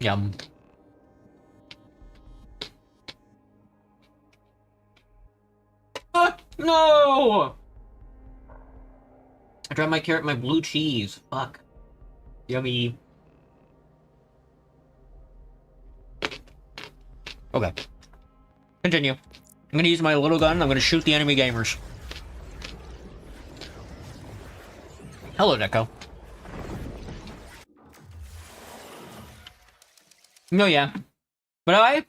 Yum. No! I dropped my carrot in my blue cheese. Fuck. Yummy. Okay. Continue. I'm gonna use my little gun. I'm gonna shoot the enemy gamers. Hello, Neko. No, yeah. But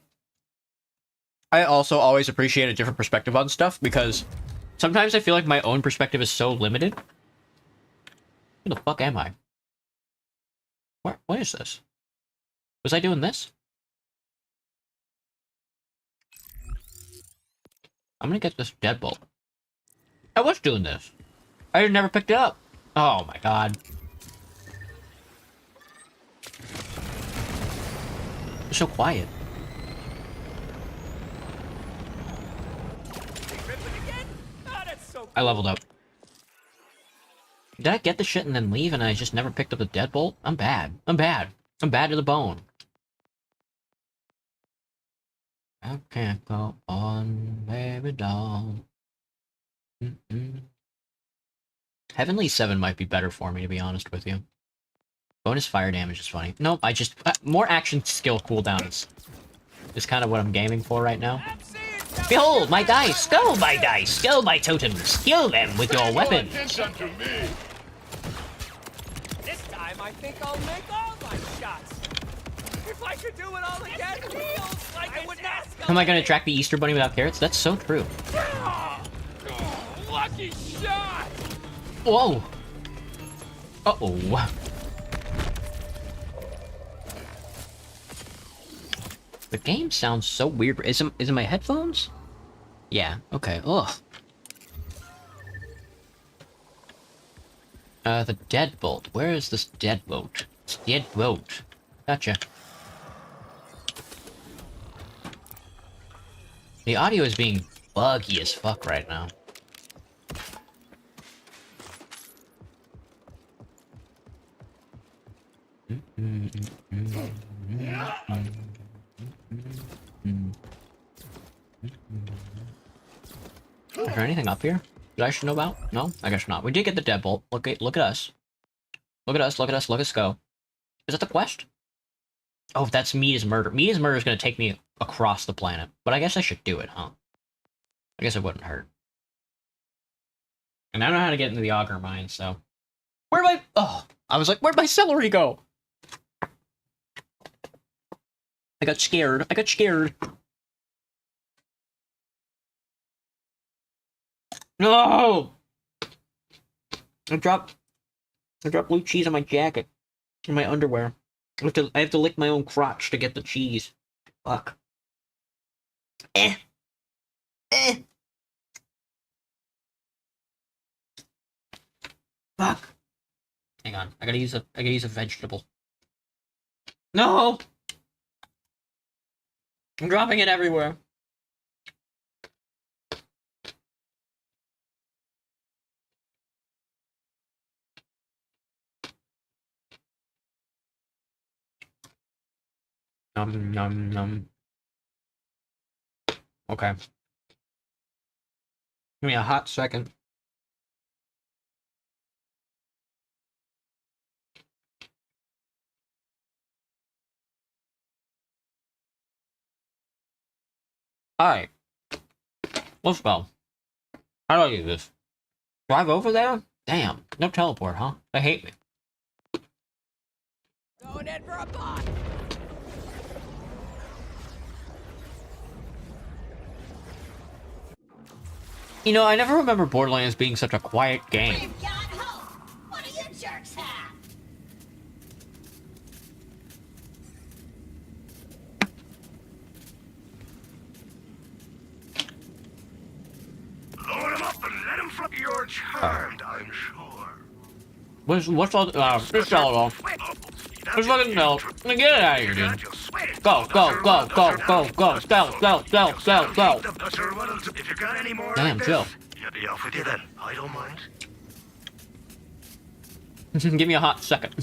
I also always appreciate a different perspective on stuff, because sometimes I feel like my own perspective is so limited. Where the fuck am I? What is this? Was I doing this? I'm gonna get this deadbolt. I was doing this. I just never picked it up. Oh my god. It's so quiet. I leveled up. Did I get the shit and then leave and I just never picked up the deadbolt? I'm bad. I'm bad. I'm bad to the bone. I can't go on, baby doll. Heavenly 7 might be better for me, to be honest with you. Bonus fire damage is funny. Nope, I just... more action skill cooldowns is kind of what I'm gaming for right now. Behold, my dice! Go, my dice! Go, my totems! Kill them with your weapons! This time, I think I'll make all my shots. If I could do it all again, it feels like I wouldn't ask. Am I gonna track the Easter Bunny without carrots? That's so true. Lucky shot! Whoa! Uh-oh. The game sounds so weird. Is it my headphones? Yeah, okay. Ugh. The deadbolt. Where is this deadbolt? It's deadbolt. Gotcha. The audio is being buggy as fuck right now. Is there anything up here that I should know about? No? I guess not. We did get the deadbolt. Look at us. Look at us, look at us, look at us go. Is that the quest? Oh, that's Meat is Murder. Meat is Murder is gonna take me across the planet. But I guess I should do it, huh? I guess it wouldn't hurt. And I don't know how to get into the Augur Mine, so... Where'd my... Oh! I was like, where'd my celery go? I got scared. I got scared. No! I dropped blue cheese on my jacket. In my underwear. I have to lick my own crotch to get the cheese. Fuck. Eh. Fuck. Hang on. I gotta use a vegetable. No! I'm dropping it everywhere. Num num num. Okay. Give me a hot second. Alright. Let's go. How do I do this? Drive over there? Damn. No teleport, huh? They hate me. Going in for a bot! You know, I never remember Borderlands being such a quiet game. We've got hope. What do you jerks have? Load him up and let him flip. You're charmed, I'm sure. What's all this fellow? Let's fucking no. Get it out of here, dude. Go. If you got any more Damn, like chill. this, you'll be off with you then. I don't mind. Give me a hot second.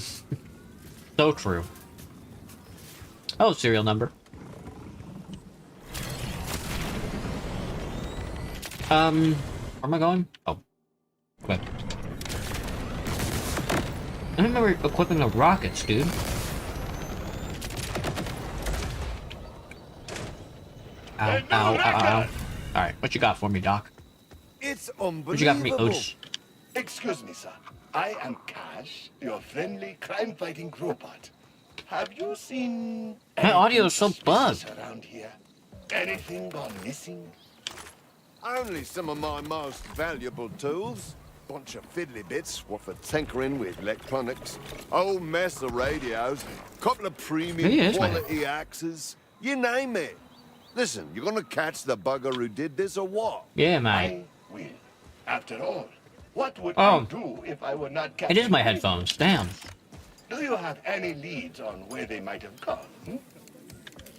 So true. Oh, serial number. Where am I going? Oh. Okay. I remember equipping the rockets, dude. Ow. Alright, what you got for me, Doc? It's What you got for me, unbelievable. Otis? Excuse me, sir. I am Cash, your friendly crime-fighting robot. Have you seen... My audio is so anything bugged. suspicious around here? Anything gone missing? Only some of my most valuable tools. Bunch of fiddly bits, what for tinkering with electronics. Old mess of radios. Couple of He premium is, man. quality axes. You name it. Listen, you gonna catch the bugger who did this or what? Yeah, mate. I will. After all, what would Oh. I do if I were not It Captain is my Quick? headphones. Damn. Do you have any leads on where they might have gone?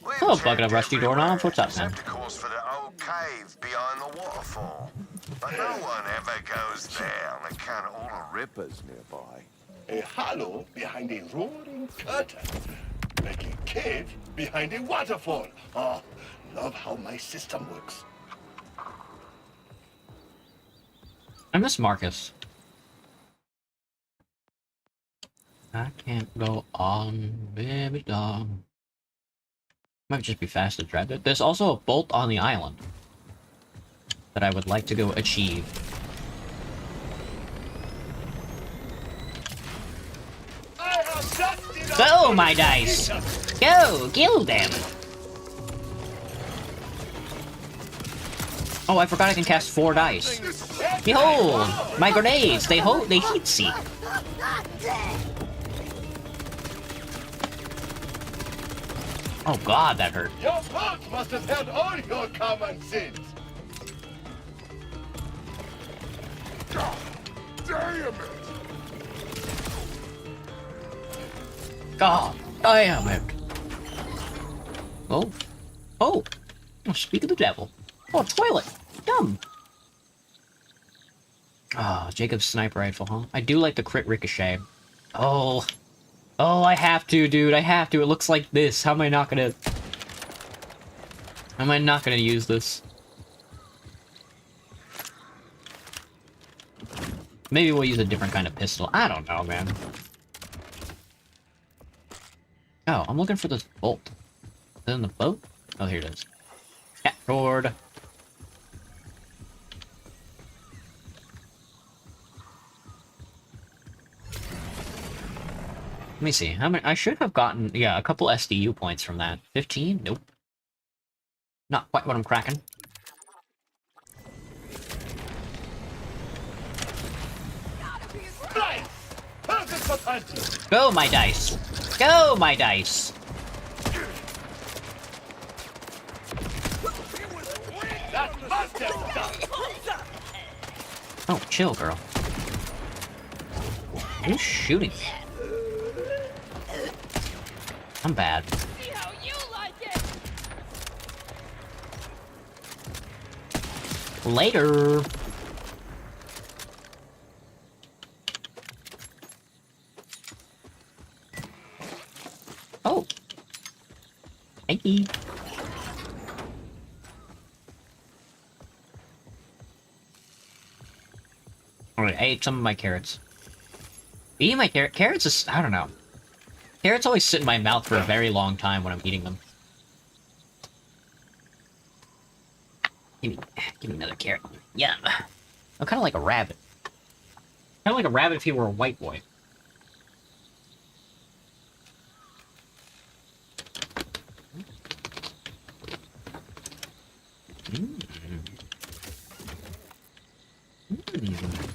Hello, bucket of rusty doorknobs. What's up, man? Except, of course, for the old cave behind the waterfall. But no one ever goes there on account of all the Rippers nearby. A hollow behind a roaring curtain. Like a cave behind a waterfall. Oh, love how my system works. I miss Marcus. I can't go on, baby dog. Might just be fast to drive it. There's also a bolt on the island that I would like to go achieve. I have just enough Go, my dice! Go, kill them! Oh, I forgot I can cast 4 dice. Behold, my grenades! They heat seek. Oh god, that hurt. Your thoughts must have held all your common sins. God damn it! God damn it. Oh. Oh. Oh, speak of the devil. Oh, toilet. Dumb. Ah, Jacob's sniper rifle, huh? I do like the crit ricochet. Oh. Oh, I have to, dude. I have to. It looks like this. How am I not gonna... How am I not gonna use this? Maybe we'll use a different kind of pistol. I don't know, man. Oh, I'm looking for this bolt. Is it in the boat? Oh, here it is. Cat sword. Let me see. How many? I should have gotten, yeah, a couple SDU points from that. 15? Nope. Not quite what I'm cracking. Nice! Perfect for punching! Go, my dice! Go, my dice! That must have done! Oh, chill, girl. Who's shooting? I'm bad. See how you like it. Later! Oh! Thank you. Alright, I ate some of my carrots. Eating my carrots is... I don't know. Carrots always sit in my mouth for a very long time when I'm eating them. Give me another carrot. Yum. I'm kind of like a rabbit. Kind of like a rabbit if he were a white boy. Mm. Mm.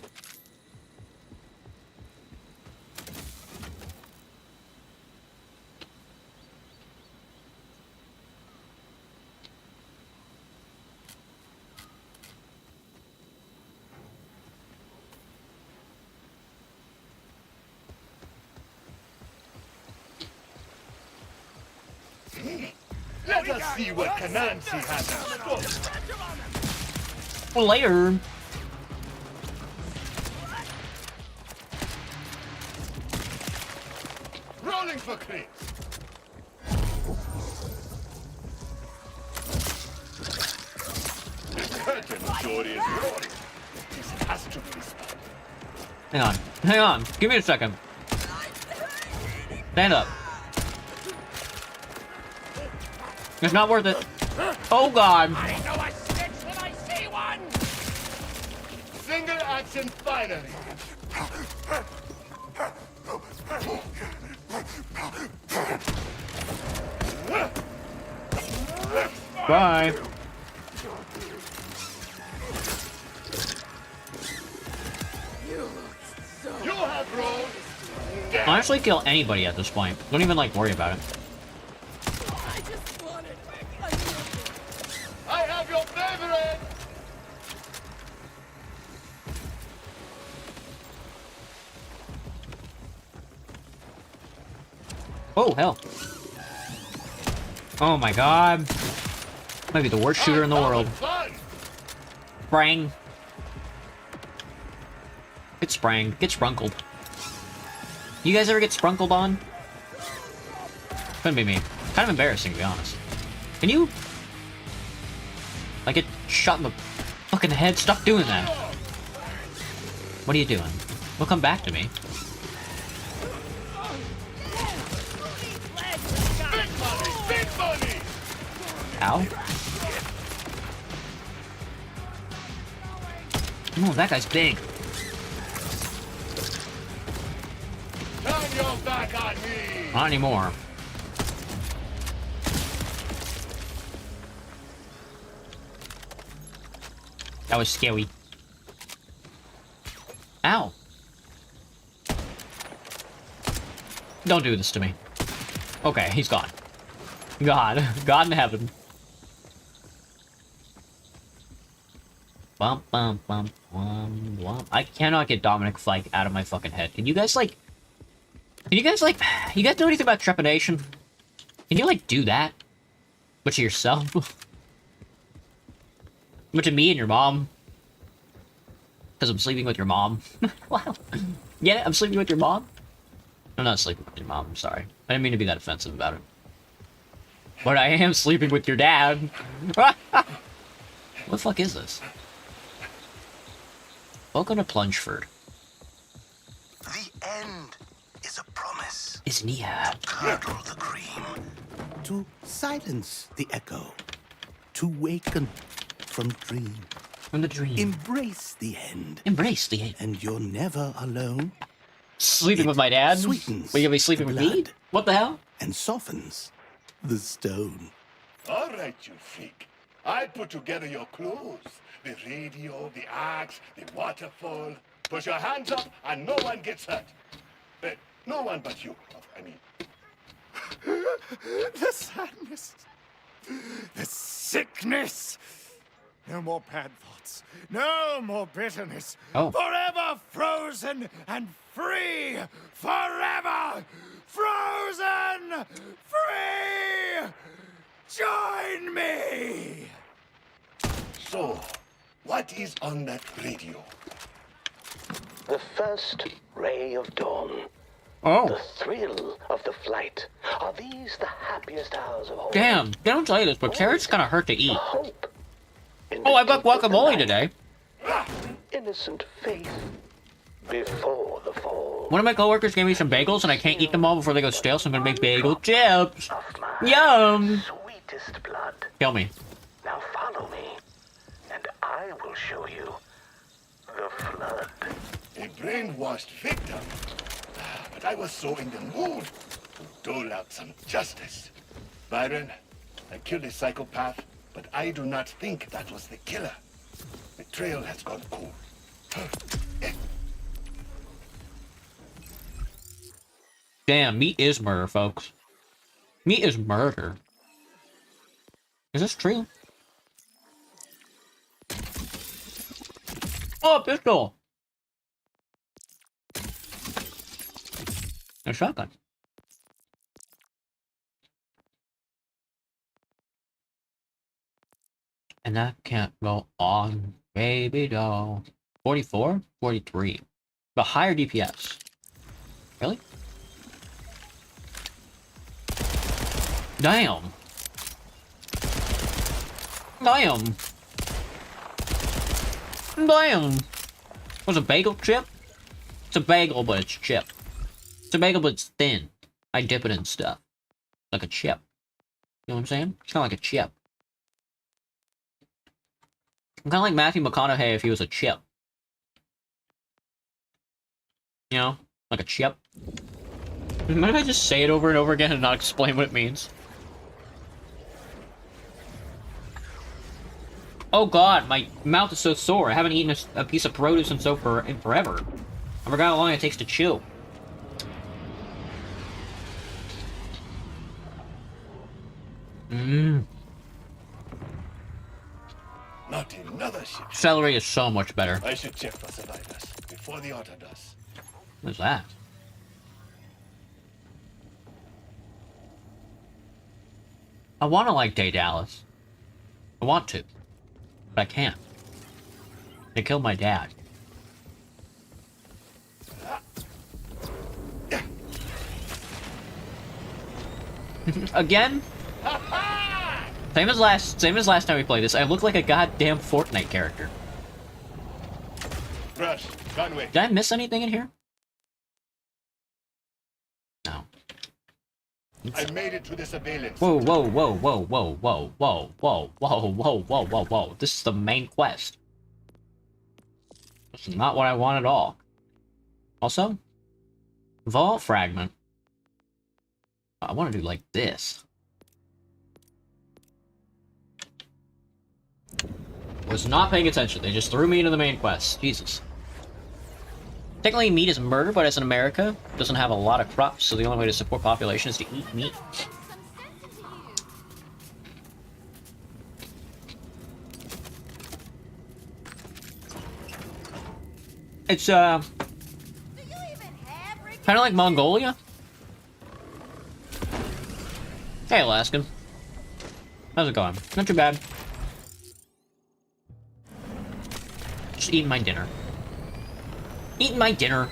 Let us see what Kanansi has in store. Later. Rolling for Chris. The curtain door is roaring. This has to be stopped. Hang on. Hang on. Give me a second. Stand up. It's not worth it. Oh god. I know a snitch when I see one. Single action finally. Bye. You have rolled. Honestly, kill anybody at this point. Don't even, like, worry about it. I just wanted. have your favorite! Oh, hell. Oh my god. Might be the worst shooter in the world. Fun! Sprang. Get sprang. Get sprunkled. You guys ever get sprunkled on? Couldn't be me. Kind of embarrassing, to be honest. Can you... like, get shot in the fucking head? Stop doing that. What are you doing? Well, come back to me. Big money! Big money! Ow. Oh, that guy's big. Turn your back on me! Not anymore. That was scary. Ow. Don't do this to me. Okay, he's gone. God in heaven. Bump, bump, bump, bump, bump. I cannot get Dominic Fike out of my fucking head. Can you guys, like... you guys know anything about trepidation? Can you, like, do that? But to yourself? But to me and your mom? Because I'm sleeping with your mom. Wow. Yeah, I'm sleeping with your mom? I'm not sleeping with your mom, I'm sorry. I didn't mean to be that offensive about it. But I am sleeping with your dad. What the fuck is this? Welcome to Plungeford. The end is a promise. Is near. Curdle the cream. To silence the echo. To waken from dream. From the dream. Embrace the end. Embrace the end. And you're never alone. Sleeping with my dad? Sweetens Will you be sleeping the with me? blood. What the hell? And softens the stone. All right, you freak. I put together your clues. The radio, the axe, the waterfall. Put your hands up and no one gets hurt. No one but you. I mean... The sadness. The sickness. No more bad thoughts. No more bitterness. Oh. Forever frozen and free. Forever frozen free. Join me. So, what is on that radio? The first ray of dawn. The Oh. thrill of the flight. Are these the happiest hours of all? Damn. They don't tell you this, but carrots kind of hurt to The eat. hope. in Oh, the I got deep of the guacamole night. today. Innocent faith before the fall. One of my coworkers gave me some bagels, and I can't eat them all before they go stale, so I'm gonna make bagel chips. Of my Yum. sweetest blood. Kill me. Now follow me, and I will show you the flood. A brainwashed victim. But I was so in the mood to dole out some justice. Byron, I killed a psychopath, but I do not think that was the killer. The trail has gone cold. Damn, meat is murder, folks. Meat is murder. Is this true? Oh, pistol! A shotgun. And that can't go on, baby doll. 44? 43. But higher DPS. Really? Damn. Damn. Damn. Was a bagel chip? It's a bagel, but it's chip. It's a bagel, but it's thin. I dip it in stuff. Like a chip. You know what I'm saying? It's kind of like a chip. I'm kind of like Matthew McConaughey if he was a chip. You know? Like a chip. Mind if I just say it over and over again and not explain what it means? Oh god, my mouth is so sore. I haven't eaten a piece of produce in forever. I forgot how long it takes to chew. Not another ship. Celery is so much better. I should check for survivors before the order does. What's that? I want to like Day Dallas. I want to. But I can't. They killed my dad. Again? Same as last time we played this. I look like a goddamn Fortnite character. Rush, Conway. Did I miss anything in here? No. I made it to the surveillance. Whoa, whoa, whoa, whoa, whoa, whoa, whoa, whoa, whoa, whoa, whoa, whoa, whoa. This is the main quest. This is not what I want at all. Also, vault fragment. I want to do like this. Was not paying attention. They just threw me into the main quest. Jesus. Technically, meat is murder, but as in America, doesn't have a lot of crops, so the only way to support population is to eat meat. It's, kind of like Mongolia. Hey, Alaskan. How's it going? Not too bad. Just eating my dinner. Eating my dinner.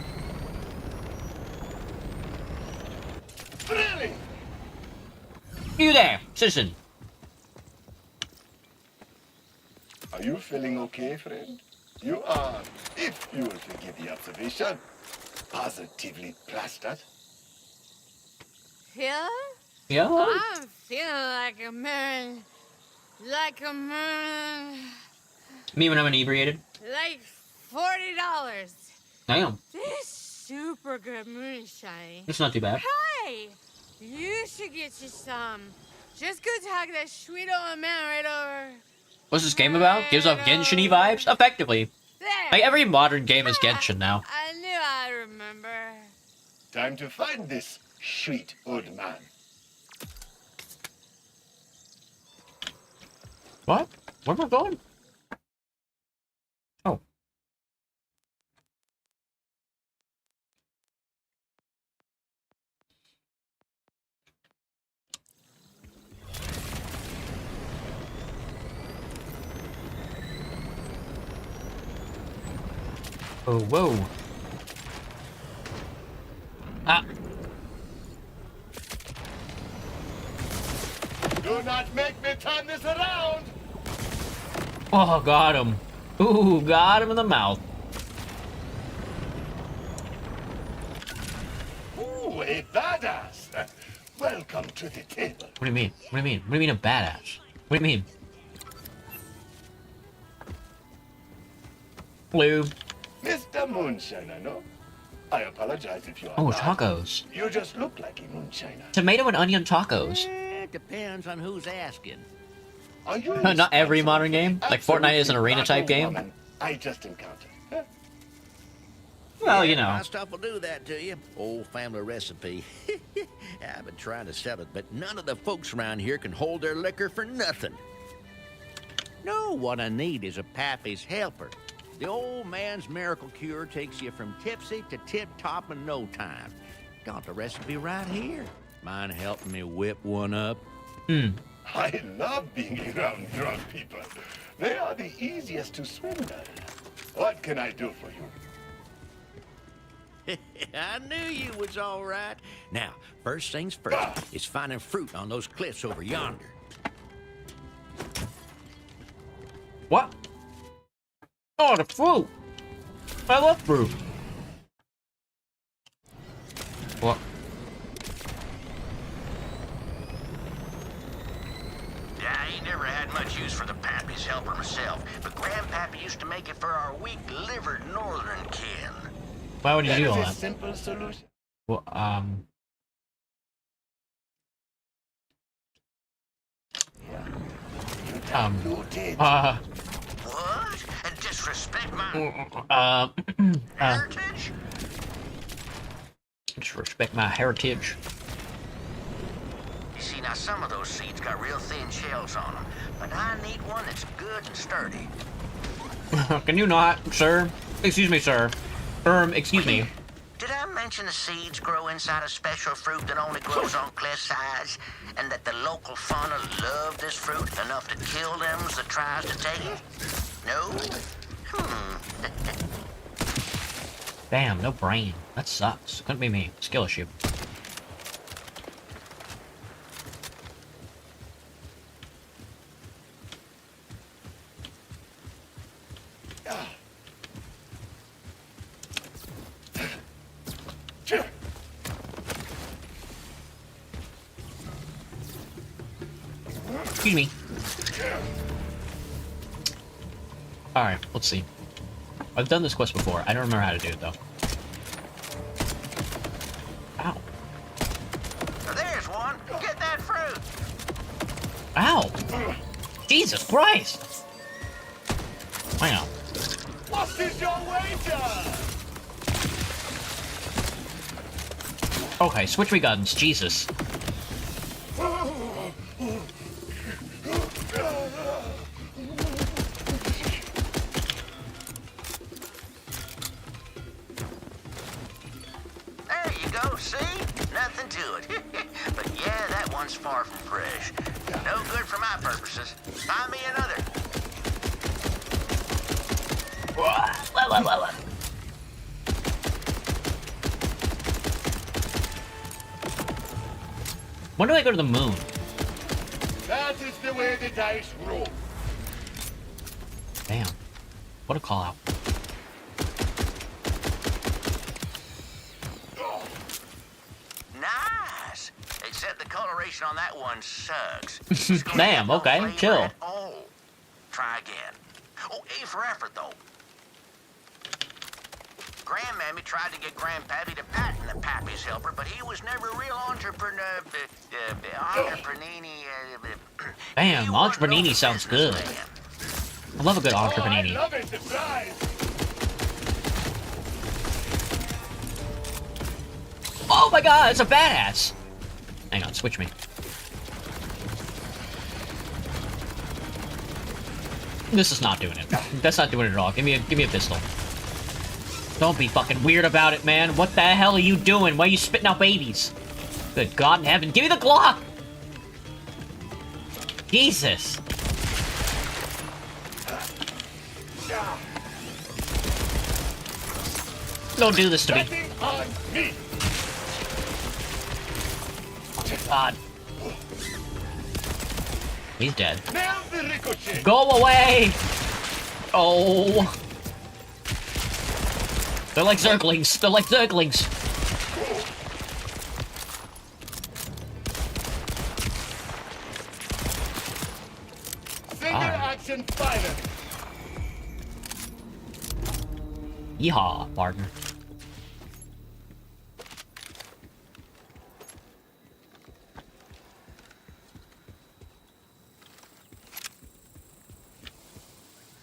Really? You there, citizen. Are you feeling okay, friend? You are, if you will forgive the observation, positively plastered. Yeah? Yeah? I'm feeling like a man. Like a man. Me when I'm inebriated? Like $40. Damn. This super good moonshine. It's not too bad. Hey! You should get you some. Just go talk to that sweet old man right over What's this game about? Gives off Genshin-y vibes? Effectively. there. Like, every modern game is Genshin now. I knew I'd remember. Time to find this sweet old man. What? Where am I going? Oh. Oh, whoa. Ah. Do not make me turn this around! Oh, got him. Ooh, got him in the mouth. Ooh, a badass! Welcome to the table. What do you mean? What do you mean? What do you mean a badass? What do you mean? Blue. Mr. Moonshiner, no? I apologize if you are Oh, not. tacos. You just look like a moonshiner. Tomato and onion tacos. It depends on who's asking. Are you Not every modern game. Like Fortnite is an absolutely arena-type game. woman I just encountered. Huh? Well, you know. My stuff will do that to you. Old family recipe. I've been trying to sell it, but none of the folks around here can hold their liquor for nothing. No, what I need is a Pappy's helper. The old man's miracle cure takes you from tipsy to tip-top in no time. Got the recipe right here. Mind helping me whip one up? I love being around drunk people. They are the easiest to swindle. What can I do for you? I knew you was all right. Now, first things first is finding fruit on those cliffs over yonder. What? Oh, the fruit. I love fruit. What? Yeah, I ain't never had much use for the Pappy's helper myself, but Grandpappy used to make it for our weak-livered northern kin. Why would you do all That is a that? simple solution. Well, Looted. What? And disrespect my heritage? just respect my heritage. You see, now some of those seeds got real thin shells on them, but I need one that's good and sturdy. Can you not, sir? Excuse me, sir. Excuse me. Did I mention the seeds grow inside a special fruit that only grows on cliff sides, and that the local fauna love this fruit enough to kill them that tries to take it? No? Damn, no brain. That sucks. Couldn't be me. Skill issue. Excuse me. Alright, let's see. I've done this quest before. I don't remember how to do it, though. Ow. There's one. Get that fruit. Ow! Jesus Christ! Hang on. What is your wager? Okay, switch me guns. Jesus. There you go, see? Nothing to it. But yeah, that one's far from fresh. No good for my purposes. Find me another. When do I go to the moon? That is the way the dice roll. Damn. What a call out. Nice. Except the coloration on that one sucks. Damn, okay, Flavor chill. at all. Try again. Oh, A for effort, though. Grandmammy tried to get Grandpappy to patent the Pappy's helper, but he was never a real entrepreneur. Damn, entrepreneur sounds good. I love a good I entrepreneur. love it, the prize. Oh my god, it's a badass! Hang on, switch me. This is not doing it. That's not doing it at all. Give me a pistol. Don't be fucking weird about it, man. What the hell are you doing? Why are you spitting out babies? Good God in heaven. Give me the Glock! Jesus. Don't do this to me. Betting on me. God. He's dead. Nail the ricochet. Go away! Oh. They're like zerglings. They're like zerglings. Single action fire. Yeehaw, partner.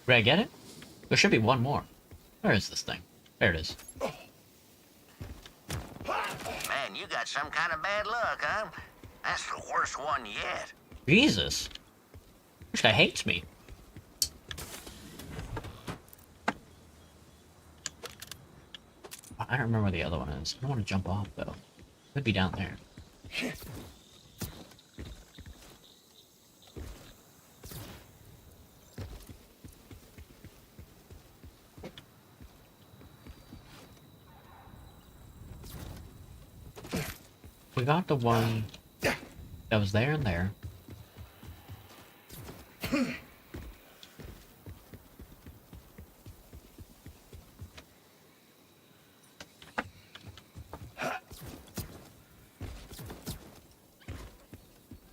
Did I get it? There should be one more. Where is this thing? There it is. Man, you got some kind of bad luck, huh? That's the worst one yet. Jesus. This guy hates me. I don't remember where the other one is. I don't want to jump off, though. Could be down there. We got the one that was there and there.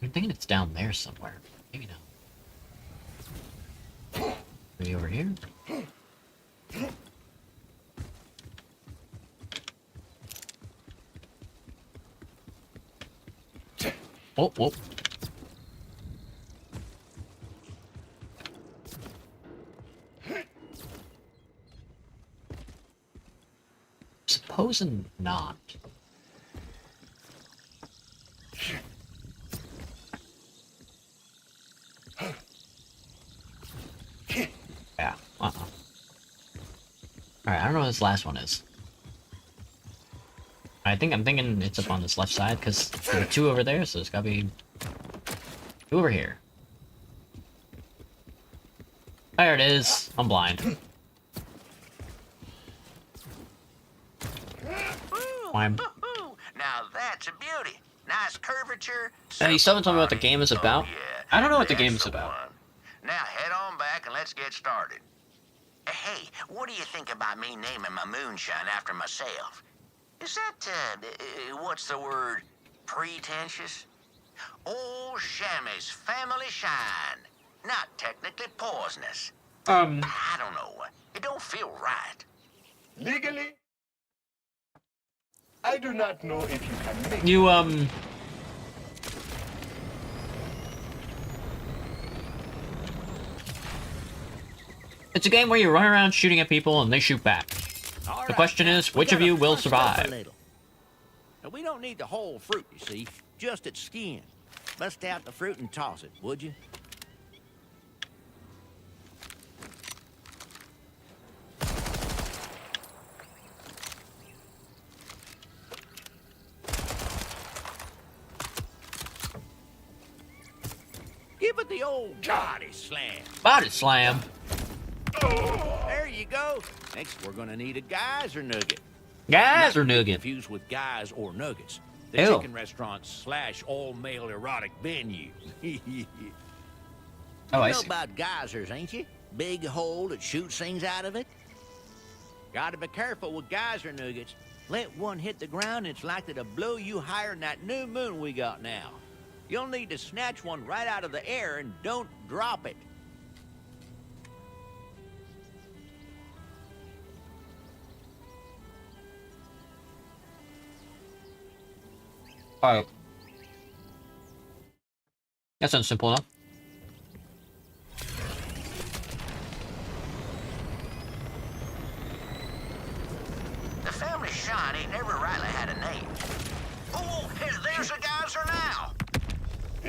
I'm thinking it's down there somewhere. Maybe not. Maybe over here? Oh, whoa. Supposing not. Alright, I don't know what this last one is. I'm thinking it's up on this left side, because there are 2 over there, so there's gotta be 2 over here. There it is. I'm blind. Climb. Now that's a beauty. Nice curvature. You still haven't told me what the game is about? Yeah, I don't know what the that's game is about. one. Now head on back and let's get started. Hey, what do you think about me naming my moonshine after myself? Is that, what's the word? Pretentious? Old Shammy's family shine. Not technically poisonous. I don't know. It don't feel right. Legally, I do not know if you can make You, It's a game where you run around shooting at people and they shoot back. The question is, which of you will survive? Now, we don't need the whole fruit, you see. Just its skin. Bust out the fruit and toss it, would you? Give it the old body slam. Body slam. There you go. Next, we're gonna need a geyser nugget. Guys or nugget? Confused with guys or nuggets. The Ew. chicken restaurant / all-male erotic venue. Oh, I You know see. about geysers, ain't you? Big hole that shoots things out of it. Gotta be careful with geyser nuggets. Let one hit the ground, it's likely to blow you higher than that new moon we got now. You'll need to snatch one right out of the air and don't drop it. Alright. That sounds simple enough. The family shine ain't never rightly had a name. Oh, hey, there's a geyser now.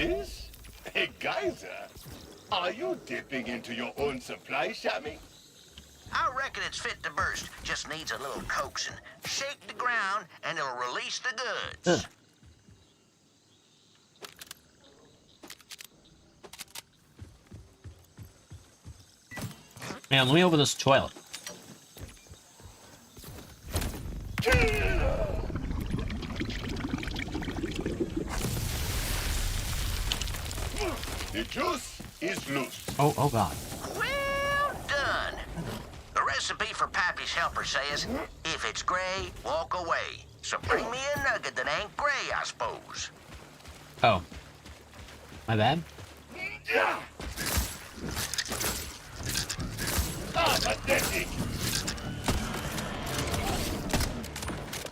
this? A geyser? Are you dipping into your own supply, Shammy? I reckon it's fit to burst. Just needs a little coaxing. Shake the ground, and it'll release the goods. Ugh. Man, let me open this toilet. The juice is loose. Oh god. Well done. The recipe for Pappy's helper says, if it's gray, walk away. So bring me a nugget that ain't gray, I suppose. Oh. My bad? Ah, pathetic.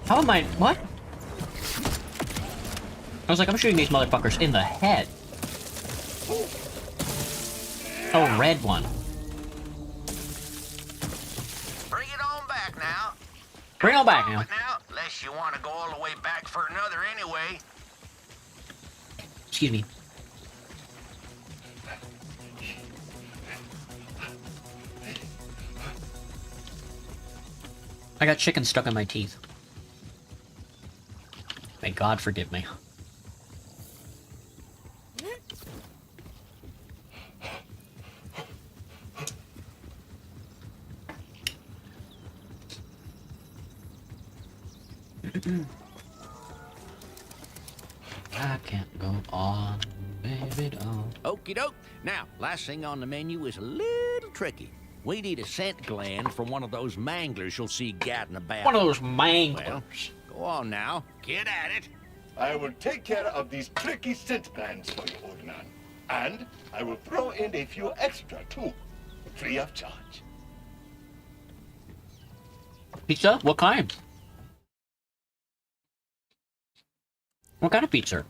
How am I? What? I was like, I'm shooting these motherfuckers in the head. Oh, red one. Bring it on back now. Bring it on back now. Unless you want to go all the way back for another anyway. Excuse me. I got chicken stuck in my teeth. May God forgive me. I can't go on, baby, don't. Okie doke. Now, last thing on the menu is a little tricky. We need a scent gland from one of those manglers you'll see gadding about. One of those manglers. Well, go on now. Get at it. I will take care of these tricky scent glands for you, old man. And I will throw in a few extra, too. Free of charge. Pizza? What kind? What kind of pizza?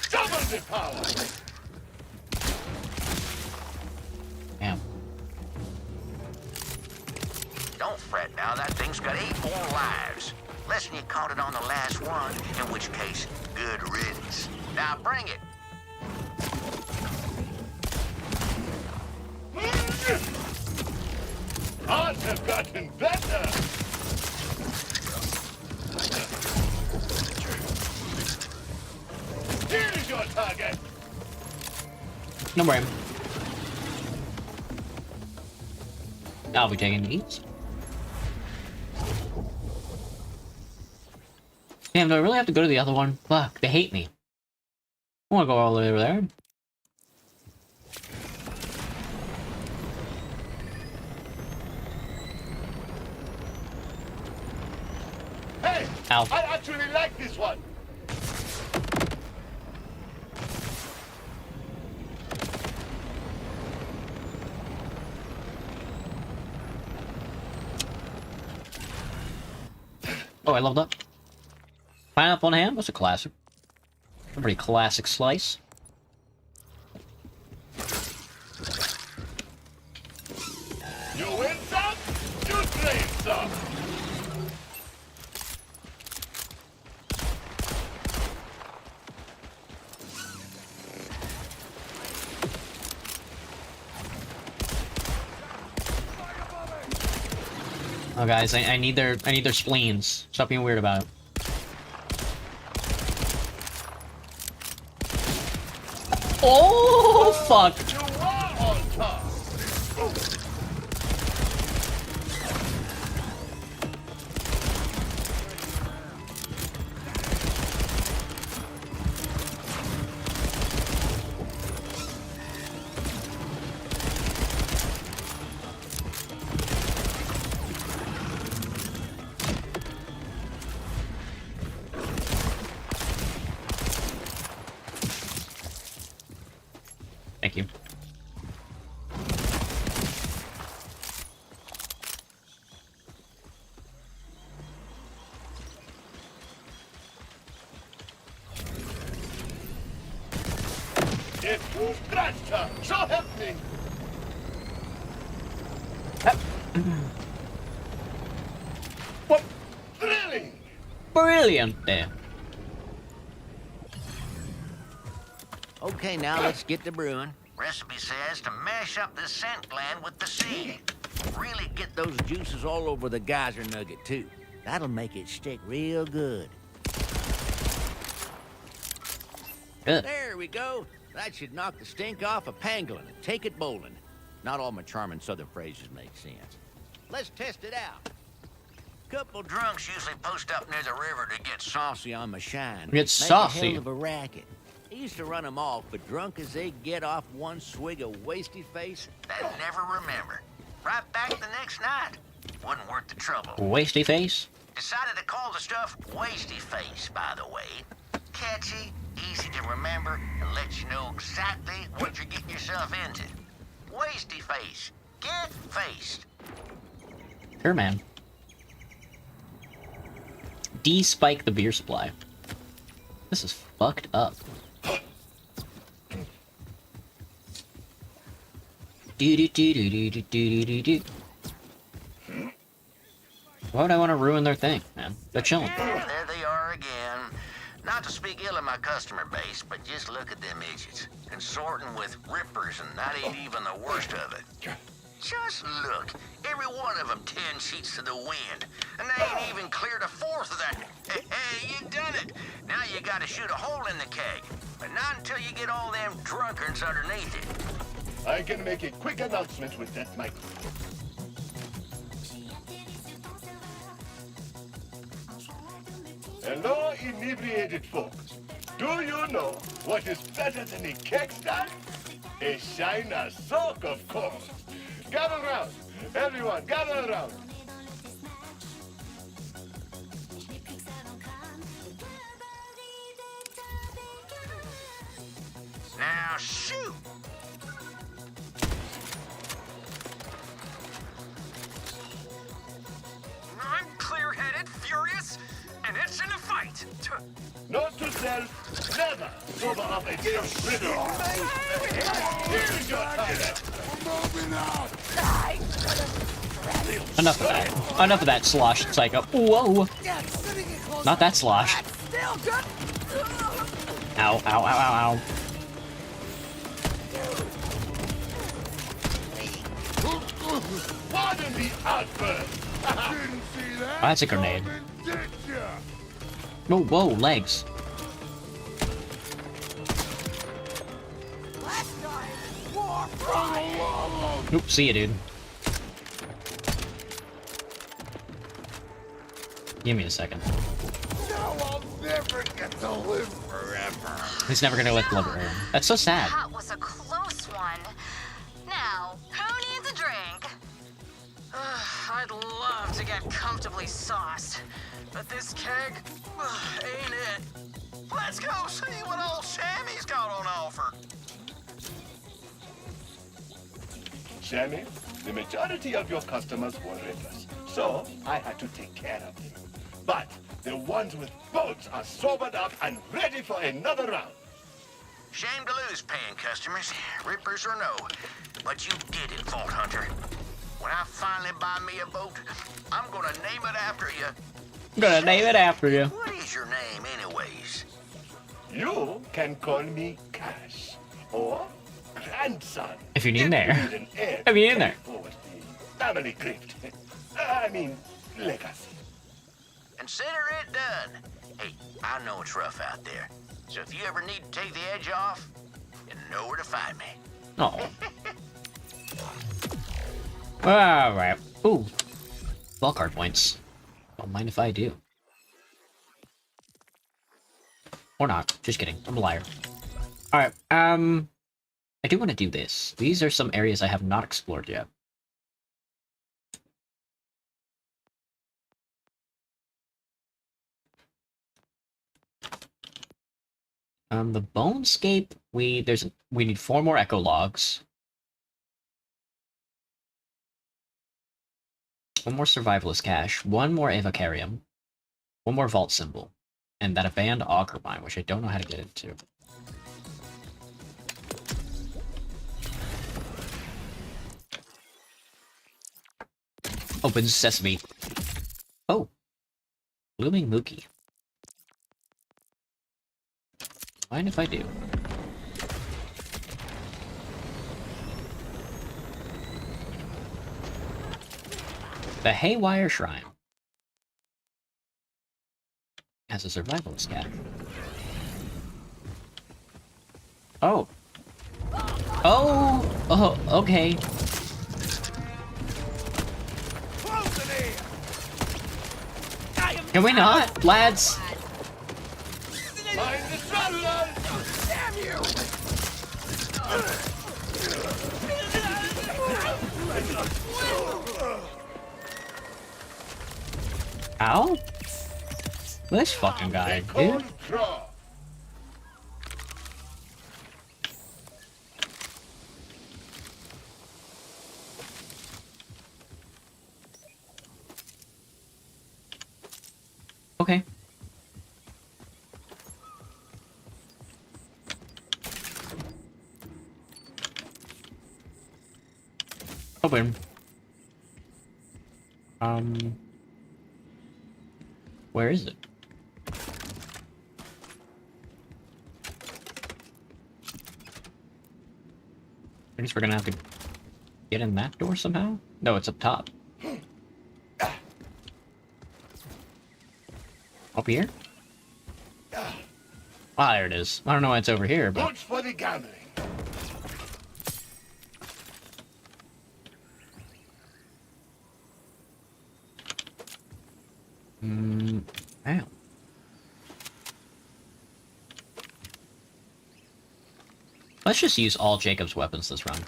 Double the power! Damn. Don't fret now, that thing's got 8 more lives. Unless you caught it on the last one, in which case, good riddance. Now bring it. Odds have gotten better. Here's your target. No worry. I'll be taking these. Damn, do I really have to go to the other one? Fuck, they hate me. I wanna go all the way over there. Hey, Ow. I actually like this one. Oh, I leveled up. Pineapple on ham? That's a classic. A pretty classic slice. You win some, you trade some. Oh, guys, I need their spleens. Stop being weird about it. Oh, fuck! You are on top. Thank you. If you scratched her, so help me. What? Thrilling. Brilliant there. Okay, now let's get to brewing. Recipe says to mash up the scent gland with the seed. Really get those juices all over the geyser nugget, too. That'll make it stick real good. Good. There we go. That should knock the stink off of pangolin and take it bowling. Not all my charming southern phrases make sense. Let's test it out. Couple Drunks usually post up near the river to get saucy on my shine. Get Make saucy. a hell of a racket. I used to run them off, but drunk as they get off one swig of wasty face. that. Never remember. Right back the next night. Wasn't worth the trouble. Wasty face. Decided to call the stuff Wasty Face, by the way. Catchy, easy to remember, and lets you know exactly what you're getting yourself into. Wasty Face. Get faced. Sure, man. De-spike the beer supply. This is fucked up. Do-do-do-do-do-do-do-do-do. Why would I want to ruin their thing, man? They're chilling. There they are again. Not to speak ill of my customer base, but just look at them idiots. Consorting with rippers, and that ain't even the worst of it. Just look. Every one of them 10 sheets to the wind. And they ain't even cleared a fourth of that. Hey, you done it. Now you gotta shoot a hole in the keg. But not until you get all them drunkards underneath it. I can make a quick announcement with that microphone. Hello, inebriated folks. Do you know what is better than a keg stand? A Shiner soak, of course. Gather around. Everyone, gather around. Now shoot! I'm clear-headed, furious, and it's in a fight. Note to self, never sober up a damn riddle. Here's your target. Enough of that. Enough of that slosh psycho. Whoa. Not that slosh. Still good. Ow, ow, ow, ow, ow. Pardon the outburst. Didn't see that. Oh, that's a grenade. coming, did ya? Whoa, whoa, legs. Last time, war pride. Oop, see ya, dude. Give me a second. Now I'll never get to live forever. He's never gonna let the liver in. That's so sad. That was a close one. Now, who needs a drink? I'd love to get comfortably sauced, but this keg ain't it. Let's go see what old Sammy's got on offer. Sammy, the majority of your customers were rippers, so I had to take care of them. But the ones with boats are sobered up and ready for another round. Shame to lose paying customers, rippers or no. But you did it, Vault Hunter. When I finally buy me a boat, I'm gonna name it after you. I'm gonna name it after you. What is your name, anyways? You can call me Cash or Grandson. If you need an heir. Need an heir If you need to an heir. carry forward the family grift. I mean, legacy. Consider it done. Hey, I know it's rough out there, so if you ever need to take the edge off, you know where to find me. Oh. Alright. Ooh. Ball card points. Don't mind if I do. Or not. Just kidding. I'm a liar. Alright, I do want to do this. These are some areas I have not explored yet. The Bonescape, we need 4 more echo logs. 1 more survivalist cache, 1 more avocarium, 1 more vault symbol, and that abandoned auger mine, which I don't know how to get into. Open sesame. Oh. Blooming Mookie. Mind if I do? The Haywire Shrine has a survivalist cache. Oh. Oh! Oh, okay. Can we not, lads? Mind the traveler! Damn you! Ow? This fucking guy, dude. Draw. Okay. Open. Where is it? I guess we're gonna have to get in that door somehow? No, it's up top. Up here? Ah, there it is. I don't know why it's over here, but... Votes for the gambling. Damn. Let's just use all Jacob's weapons this run.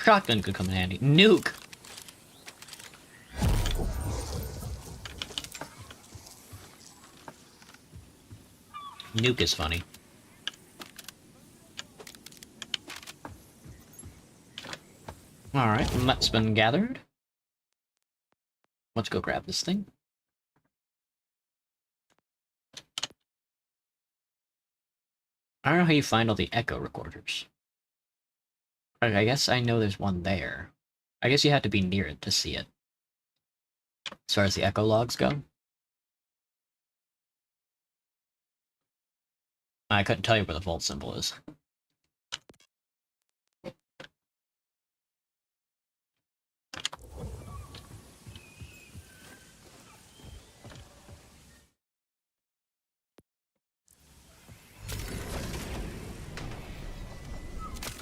Shotgun could come in handy. Nuke! Nuke is funny. Alright, that's been gathered. Let's go grab this thing. I don't know how you find all the echo recorders. I guess I know there's one there. I guess you had to be near it to see it. As far as the echo logs go. I couldn't tell you where the vault symbol is.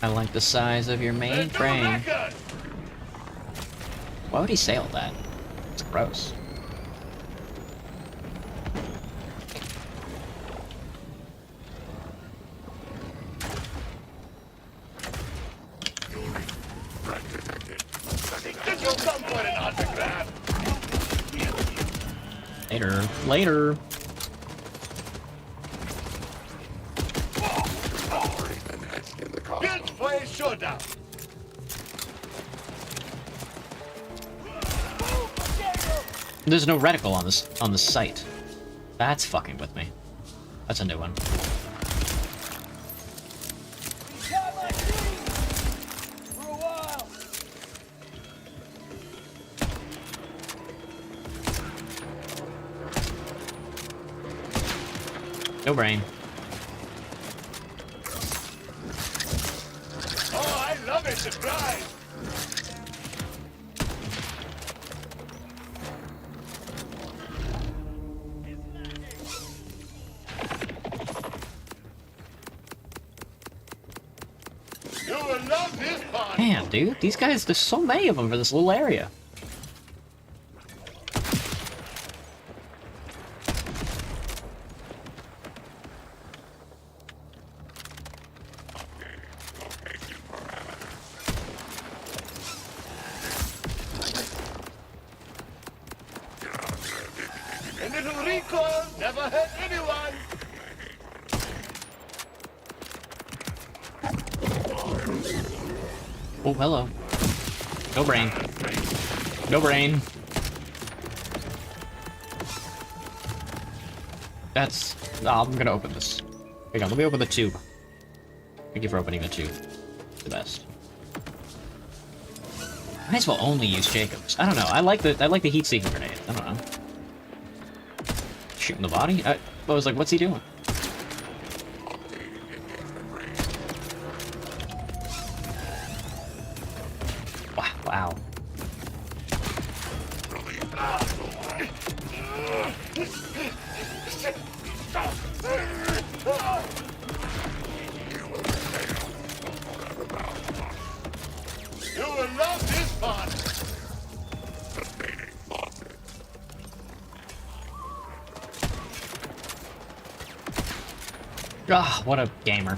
I like the size of your mainframe. Why would he say all that? It's gross. Did you come for an autograph? Later. Later. Built for a showdown. There's no reticle on the site. That's fucking with me. That's a new one. For a while. No brain. Oh, I love it, surprise. You will love this part. Damn, dude. These guys, there's so many of them for this little area. A little recoil never hurt anyone. Oh, hello. No brain. No brain. That's... Oh, I'm gonna open this. Hang on, let me open the tube. Thank you for opening the tube. The best. Might as well only use Jacobs. I don't know. I like the heat-seeking grenade. I don't know. Shooting the body? I was like, what's he doing? Wow. You will love this part. Ah, what a gamer.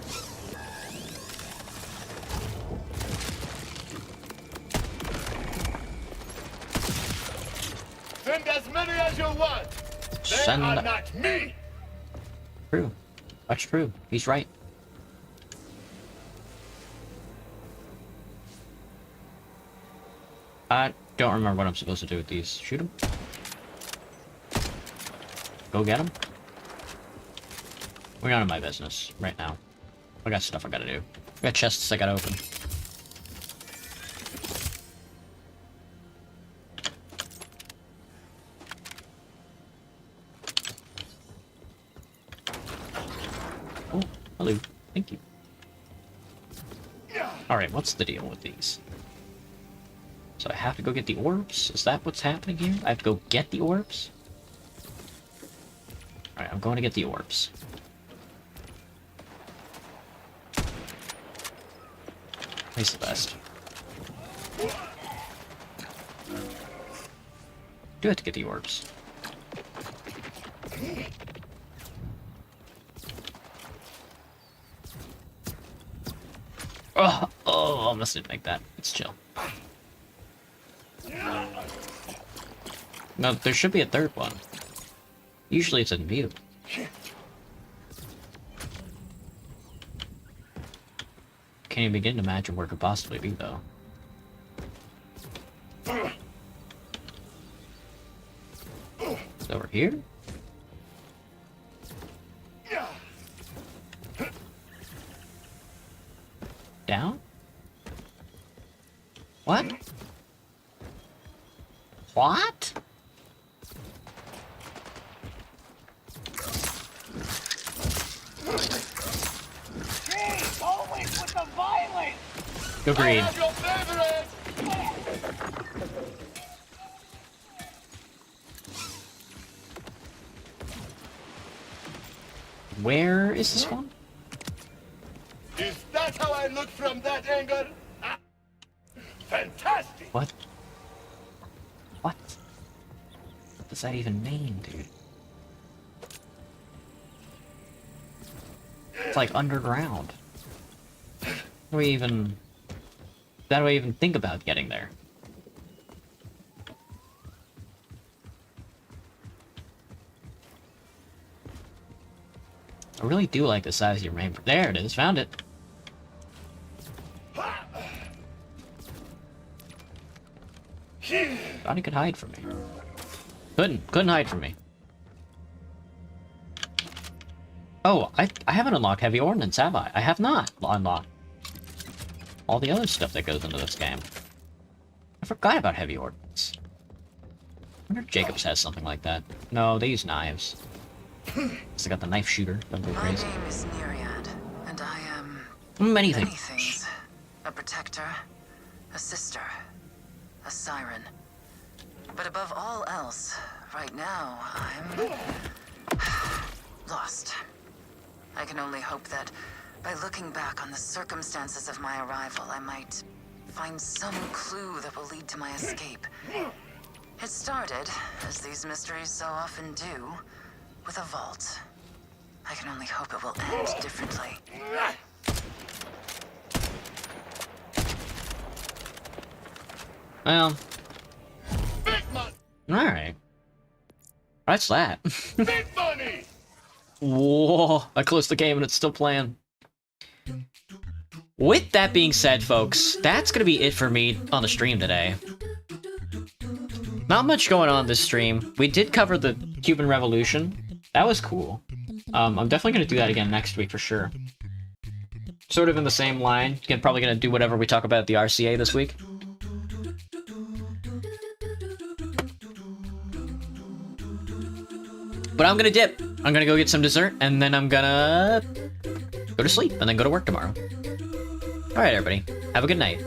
Send as many as you want. They Send- are not me. True. That's true. He's right. I don't remember what I'm supposed to do with these. Shoot them? Go get them? We're none of my business right now. I got stuff I gotta do. I got chests I gotta open. Oh, hello. Thank you. Alright, what's the deal with these? So I have to go get the orbs? Is that what's happening here? I have to go get the orbs? Alright, I'm going to get the orbs. He's the best. Do have to get the orbs. Oh, almost didn't make that. It's chill. No, there should be a third one. Usually it's in view. Can't even begin to imagine where it could possibly be, though. It's over here? Down? What? What? Jeez, always with the violence! Agreed. Your favorite! Where is this one? Is that how I look from that angle? Ah, fantastic! What? What? What does that even mean, dude? It's like underground. How do we even... How do I even think about getting there? I really do like the size of your main... There it is, found it. Thought he could hide from me. Couldn't hide from me. Oh, I haven't unlocked Heavy Ordnance, have I? I have not unlocked all the other stuff that goes into this game. I forgot about Heavy Ordnance. I wonder if Jacobs has something like that. No, they use knives. They got the knife shooter. Don't go My crazy. name is Nereid, and I am Many many things. things. A protector, a sister, a siren. But above all else, right now, I'm lost. I can only hope that by looking back on the circumstances of my arrival, I might find some clue that will lead to my escape. It started, as these mysteries so often do, with a vault. I can only hope it will end differently. Well, Big money! alright. That's that. Big money! Whoa, I closed the game and it's still playing. With that being said, folks, that's gonna be it for me on the stream today. Not much going on this stream. We did cover the Cuban Revolution. That was cool. I'm definitely gonna do that again next week for sure. Sort of in the same line. Probably gonna do whatever we talk about at the RCA this week. But I'm gonna dip. I'm gonna go get some dessert, and then I'm gonna go to sleep, and then go to work tomorrow. Alright, everybody. Have a good night.